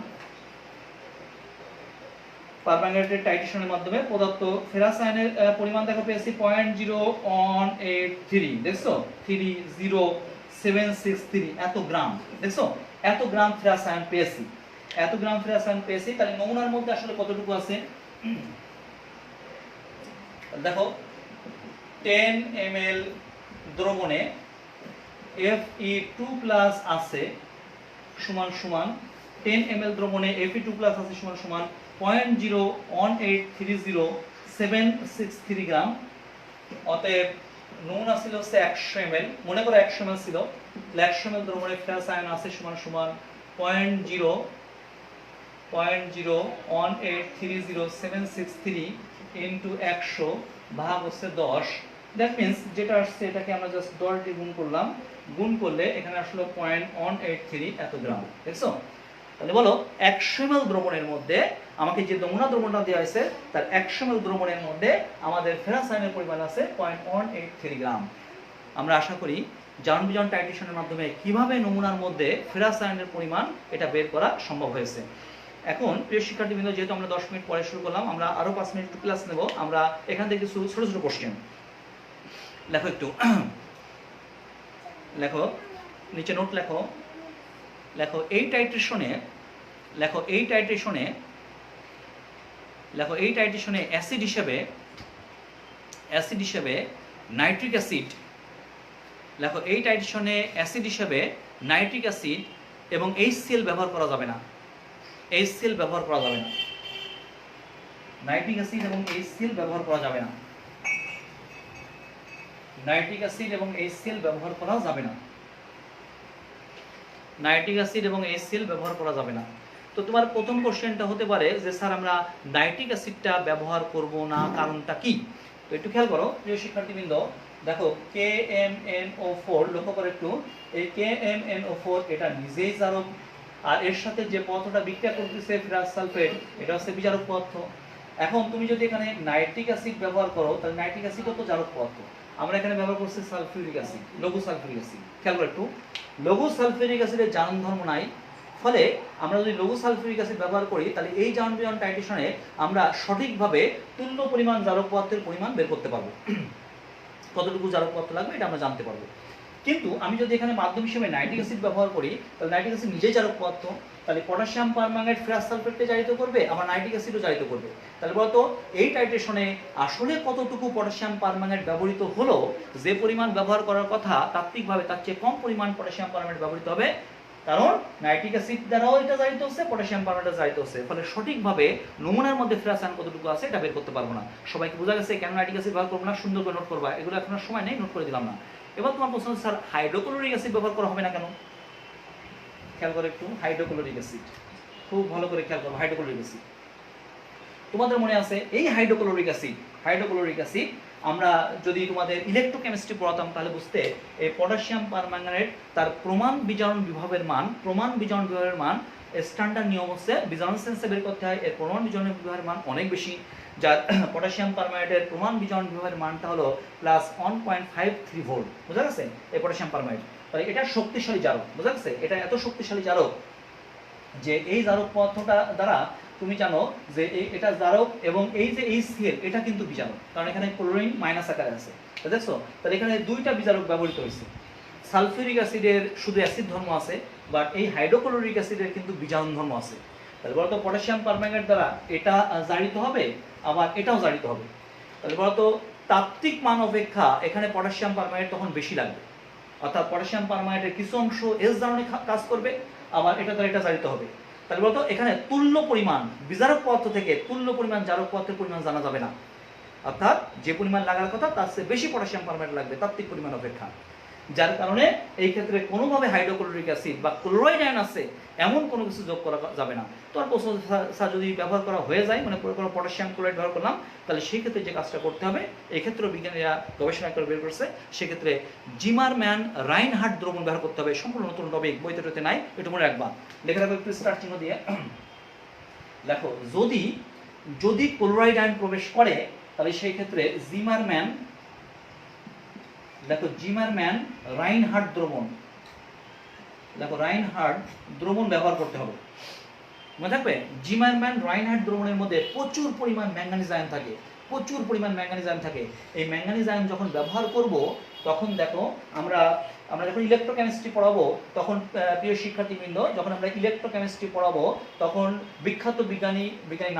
পারম্যাঙ্গানেটের টাইট্রেশনের মাধ্যমে প্রদত্ত ফেরাস আয়নের পরিমাণ দেখো পেয়েছি 0.0183, দেখছো? 30763 এত গ্রাম, দেখছো? এত গ্রাম ফেরাস আয়ন পেয়েছি, এত গ্রাম ফেরাস আয়ন পেয়েছি। তাহলে নমুনার মধ্যে আসলে কতটুকু আছে দেখো, 10 ml দ্রবণে Fe2+ আছে সমান সমান 10 ml দ্রবণে Fe2+ আছে সমান সমান 0.01830,763 গ্রাম। অতএব নমুনা ছিল হচ্ছে 100 ml, মনে করো 100 ml ছিল, 100 ml দ্রবণে ফেরাস আয়ন আছে সমান সমান 0.01830,763 ইনটু 100 ভাগ হচ্ছে 10। দ্যাট মিন্স যেটা আসছে এটাকে আমরা জাস্ট 10 দিয়ে গুণ করলাম, গুণ করলে এখানে আসলো 0.183 এত গ্রাম, দেখছো? তাহলে বলো 100 ml দ্রবণের মধ্যে আমাকে যে নমুনা দ্রবণটা দেওয়া হয়েছে তার 100 ml দ্রবণের মধ্যে আমাদের ফেরাস আয়নের পরিমাণ আছে 0.183 গ্রাম। আমরা আশা করি জারণ বিজারণ টাইট্রেশনের মাধ্যমে কিভাবে নমুনার মধ্যে ফেরাস আয়নের পরিমাণ এটা বের করা সম্ভব হয়েছে। এখন প্রিয় শিক্ষার্থীবৃন্দ, যেহেতু আমরা 10 মিনিট পরে শুরু করলাম, আমরা আরো 5 মিনিট ক্লাস নেব। আমরা এখান থেকে কিছু ছোট ছোট কোশ্চেন লেখো, একটু লেখো, নিচে নোট লেখো। লেখো এই টাইট্রেশনে, লেখো এই টাইট্রেশনে, লেখো এই টাইট্রেশনে অ্যাসিড হিসেবে নাইট্রিক অ্যাসিড, লেখো এই টাইট্রেশনে অ্যাসিড হিসেবে নাইট্রিক অ্যাসিড এবং HCl ব্যবহার করা যাবে না, HCl ব্যবহার করা যাবে না, নাইট্রিক অ্যাসিড এবং HCl ব্যবহার করা যাবে না, নাইট্রিক অ্যাসিড এবং HCl ব্যবহার করা যাবে না, নাইট্রিক অ্যাসিড এবং HCl ব্যবহার করা যাবে না। তো তোমার প্রথম কোশ্চেনটা হতে পারে যে স্যার আমরা নাইট্রিক অ্যাসিডটা ব্যবহার করব না, কারণটা কি? তো একটু খেয়াল করো প্রিয় শিক্ষার্থীবৃন্দ, দেখো KMNO4, লক্ষ্য করে একটু, এই KMNO4 এটা নিজেই জারক, আর এর সাথে যে পদার্থটা বিক্রিয়া করতেছে ফেরাস সালফেট, এটা হচ্ছে বিজারক পদার্থ। এখন তুমি যদি এখানে নাইট্রিক অ্যাসিড ব্যবহার করো, তাহলে নাইট্রিক অ্যাসিডও তো জারক পদার্থ। আমরা এখানে ব্যবহার করছি সালফিউরিক অ্যাসিড, লঘু সালফিউরিক অ্যাসিড। খেয়াল করো একটু, লঘু সালফিউরিক অ্যাসিডের জারণ ধর্ম নাই, ফলে আমরা যদি লঘু সালফিউরিক অ্যাসিড ব্যবহার করি তাহলে এই জারণ বিজারণ টাইট্রেশনে আমরা সঠিকভাবে তুল্য পরিমাণ জারক পদার্থের পরিমাণ বের করতে পারবো, কতটুকু জারক পদার্থ লাগবে এটা আমরা জানতে পারবো। কিন্তু আমি যদি এখানে মাধ্যম হিসেবে নাইট্রিক অ্যাসিড ব্যবহার করি, তাহলে নাইট্রিক অ্যাসিড নিজেই জারক পদার্থ, তাহলে পটাশিয়াম পারম্যাঙ্গানেট ফেরাস সালফেটকে জারিত করবে, আবার নাইট্রিক অ্যাসিডও জারিত করবে। তাহলে বলতো এই টাইট্রেশনে আসলে কতটুকু পটাশিয়াম পারম্যাঙ্গানেট ব্যবহৃত হলো, যে পরিমাণ ব্যবহার করার কথা তাত্ত্বিকভাবে তার চেয়ে কম পরিমাণ পটাশিয়াম পারম্যাঙ্গানেট ব্যবহৃত হবে, কারণ নাইট্রিক অ্যাসিড দ্বারাও এটা জারিত হচ্ছে, পটাশিয়াম পারম্যাঙ্গানেট জারিত হচ্ছে, ফলে সঠিকভাবে নমুনার মধ্যে ফেরাস আয়ন কতটুকু আছে এটা বের করতে পারবো না। সবাইকে বোঝা গেছে কেন নাইট্রিক অ্যাসিড ব্যবহার করবো না? সুন্দর করে নোট করবা, এগুলো এখন আর সময় নেই, নোট করে দিলাম না। এবার তোমার প্রশ্ন হচ্ছে স্যার হাইড্রোক্লোরিক অ্যাসিড ব্যবহার করা হবে না কেন? খেয়াল করে একটু, হাইড্রোক্লোরিক অ্যাসিড খুব ভালো করে খেয়াল করবো। হাইড্রোক্লোরিক অ্যাসিড তোমাদের মনে আছে, এই হাইড্রোক্লোরিক অ্যাসিড আমরা যদি তোমাদের ইলেকট্রোকেমিস্ট্রি পড়াতাম তাহলে বুঝতে, এই পটাশিয়াম পারম্যাঙ্গানেট তার প্রমাণ বিজারণ বিভবের মান স্ট্যান্ডার্ড নিয়ম হচ্ছে বিজারণ সেন্সে বের করতে হয়, এর প্রমাণ বিজারণ বিভবের মান অনেক বেশি, যার পটাশিয়াম পারম্যাঙ্গানেটের প্রমাণ বিজারণ বিভবের মানটা হলো +1.53 ভোল্ট। বোঝা গেছে? এই পটাশিয়াম পারম্যাঙ্গানেট তাহলে এটা শক্তিশালী জারক। বোঝা গেছে? এটা এত শক্তিশালী জারক যে এই জারক পদার্থটা দ্বারা তুমি জানো যে এটা জারক, এবং এই যে HCl এটা কিন্তু বিজারক, কারণ এখানে ক্লোরিন মাইনাস আকারে আছে, দেখছো? তাহলে এখানে দুইটা বিজারক ব্যবহৃত হয়েছে। সালফিউরিক অ্যাসিডের শুধু অ্যাসিড ধর্ম আছে, বাট এই হাইড্রোক্লোরিক অ্যাসিডের কিন্তু বিজারণ ধর্ম আছে। তাহলে বলতো পটাশিয়াম পারম্যাঙ্গানেট দ্বারা এটা জারিত হবে, আবার এটাও জারিত হবে। তাহলে বলতো তাত্ত্বিক মান অপেক্ষা এখানে পটাশিয়াম পারম্যাঙ্গানেট তখন বেশি লাগবে, অর্থাৎ পটাশিয়াম পারম্যাঙ্গানেটের কিছু অংশ এস জারণে কাজ করবে, আবার এটা দ্বারা এটা জারিত হবে। তাহলে বলতো এখানে তুল্য পরিমাণ বিজারক পদার্থ থেকে তুল্য পরিমাণ জারক পদার্থের পরিমাণ জানা যাবে না, অর্থাৎ যে পরিমাণ লাগার কথা তার চেয়ে বেশি পটাশিয়াম পারম্যাঙ্গানেট লাগবে তাত্ত্বিক পরিমাণ অপেক্ষা। যার কারণে এই ক্ষেত্রে কোনোভাবে হাইড্রোক্লোরিক অ্যাসিড বা ক্লোরাইড আয়ন আছে এমন কোনো কিছু যোগ করা যাবে না। তো আর প্রশ্ন যদি ব্যবহার করা হয়ে যায়, মানে পটাশিয়াম ক্লোরাইড ব্যবহার করলাম, তাহলে সেই ক্ষেত্রে যে কাজটা করতে হবে, এই ক্ষেত্রে বিজ্ঞানীরা গবেষণা করে বের করছে, সেক্ষেত্রে জিমারম্যান রাইনহার্ট দ্রবণ ব্যবহার করতে হবে। সম্পূর্ণ নতুন টপিক, বইতে টইতে নাই, একটু মনে রাখবা, লেখা রাখবো একটু স্টার চিহ্ন দিয়ে দেখো। যদি ক্লোরাইড আয়ন প্রবেশ করে তাহলে সেই ক্ষেত্রে জিমারম্যান রাইনহার্ট দ্রবণ ব্যবহার করতে হবে। মনে থাকবে, জিমারম্যান রাইনহার্ট দ্রবণের মধ্যে প্রচুর পরিমাণ ম্যাঙ্গানিজ আয়ন থাকে। এই ম্যাঙ্গানিজ আয়ন যখন ব্যবহার করব তখন দেখো আমরা যখন ইলেকট্রোকেমিস্ট্রি পড়াবো তখন, প্রিয় শিক্ষার্থীবৃন্দ, যখন আমরা ইলেকট্রোকেমিস্ট্রি পড়াবো তখন বিখ্যাত বিজ্ঞানী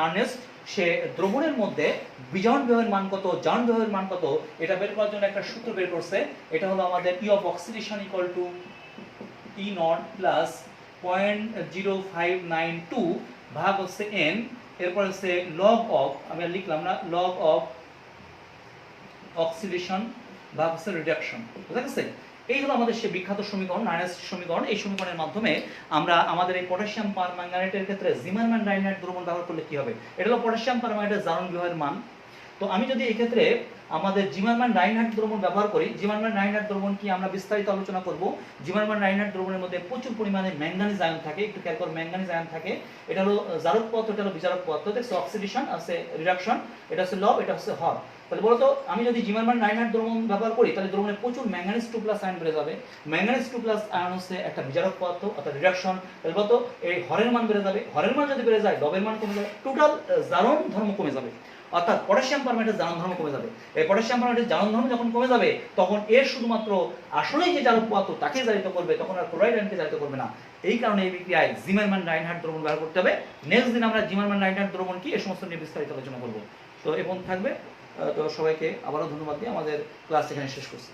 নার্নেস্ট সে দ্রবণের মধ্যে বিজারণ বিভবের মান কত, জারণ বিভবের মান কত, এটা বের করার জন্য একটা সূত্র বের করছে। এটা হলো আমাদের E of oxidation = E0 + 0.0592 ভাগ হচ্ছে n, এরপর হচ্ছে log of, আমি আর লিখলাম না, log of oxidation ভাগ হচ্ছে রিডাকশন। বুঝা গেছে? এই হলো আমাদের সেই বিখ্যাত সমীকরণ, নার্নেস্ট সমীকরণ। এই সমীকরণের মাধ্যমে আমরা আমাদের এই পটাশিয়াম পারম্যাঙ্গানেটের ক্ষেত্রে জিমারম্যান রাইনহার্ট দ্রবণ ব্যবহার করলে কি হবে, এটা হলো পটাশিয়াম পারম্যাঙ্গানেটের জারণ বিভবের মান। তো আমি যদি এই ক্ষেত্রে আমাদের জিমারম্যান রাইনহার্ট দ্রবণ ব্যবহার করি, জিমারম্যান রাইনহার্ট দ্রবণ কি আমরা বিস্তারিত আলোচনা করব। জিমারম্যান রাইনহার্ট দ্রবণের মধ্যে প্রচুর পরিমাণে ম্যাঙ্গানিজ আয়ন থাকে, একটু খেয়াল করো, ম্যাঙ্গানিজ আয়ন থাকে। এটা হলো জারক পদার্থ, এটা হলো বিজারক পদার্থ, দেখছো? অক্সিডেশন আছে, রিডাকশন, এটা হচ্ছে লব, এটা হচ্ছে হর। তাহলে বলতো আমি যদি জিমারম্যান রাইনহার্ট দ্রবণ ব্যবহার করি তাহলে দ্রবণে প্রচুর ম্যাঙ্গানিজ 2+ আয়ন বেড়ে যাবে। ম্যাঙ্গানিজ 2+ আয়ন হচ্ছে একটা বিজারক পদার্থ, অর্থাৎ রিডাকশন। তাহলে বলতো এই হরের মান বেড়ে যাবে, হরের মান যদি বেড়ে যায় লবের মান কমে যাবে, টোটাল জারণ ধর্ম কমে যাবে, অর্থাৎ পটাশিয়াম পারম্যাঙ্গানেটের জারণ ধর্ম কমে যাবে। এই পটাশিয়াম পারম্যাঙ্গানেটের জারণ ধর্ম যখন কমে যাবে তখন এর শুধুমাত্র আসলেই যে জারক পদার্থ তাকে জারিত করবে, তখন আর ক্লোরাইড আয়নকে জারিত করবে না। এই কারণে এই বিক্রিয়ায় জিমারম্যান রাইনহার্ট দ্রবণ ব্যবহার করতে হবে। নেক্সট দিন আমরা জিমারম্যান রাইনহার্ট দ্রবণ কি এই সমস্ত নিয়ে বিস্তারিত আলোচনা করব। তো এবং থাকবে। তো সবাইকে আবারও ধন্যবাদ দিয়ে আমাদের ক্লাস এখানে শেষ করছি।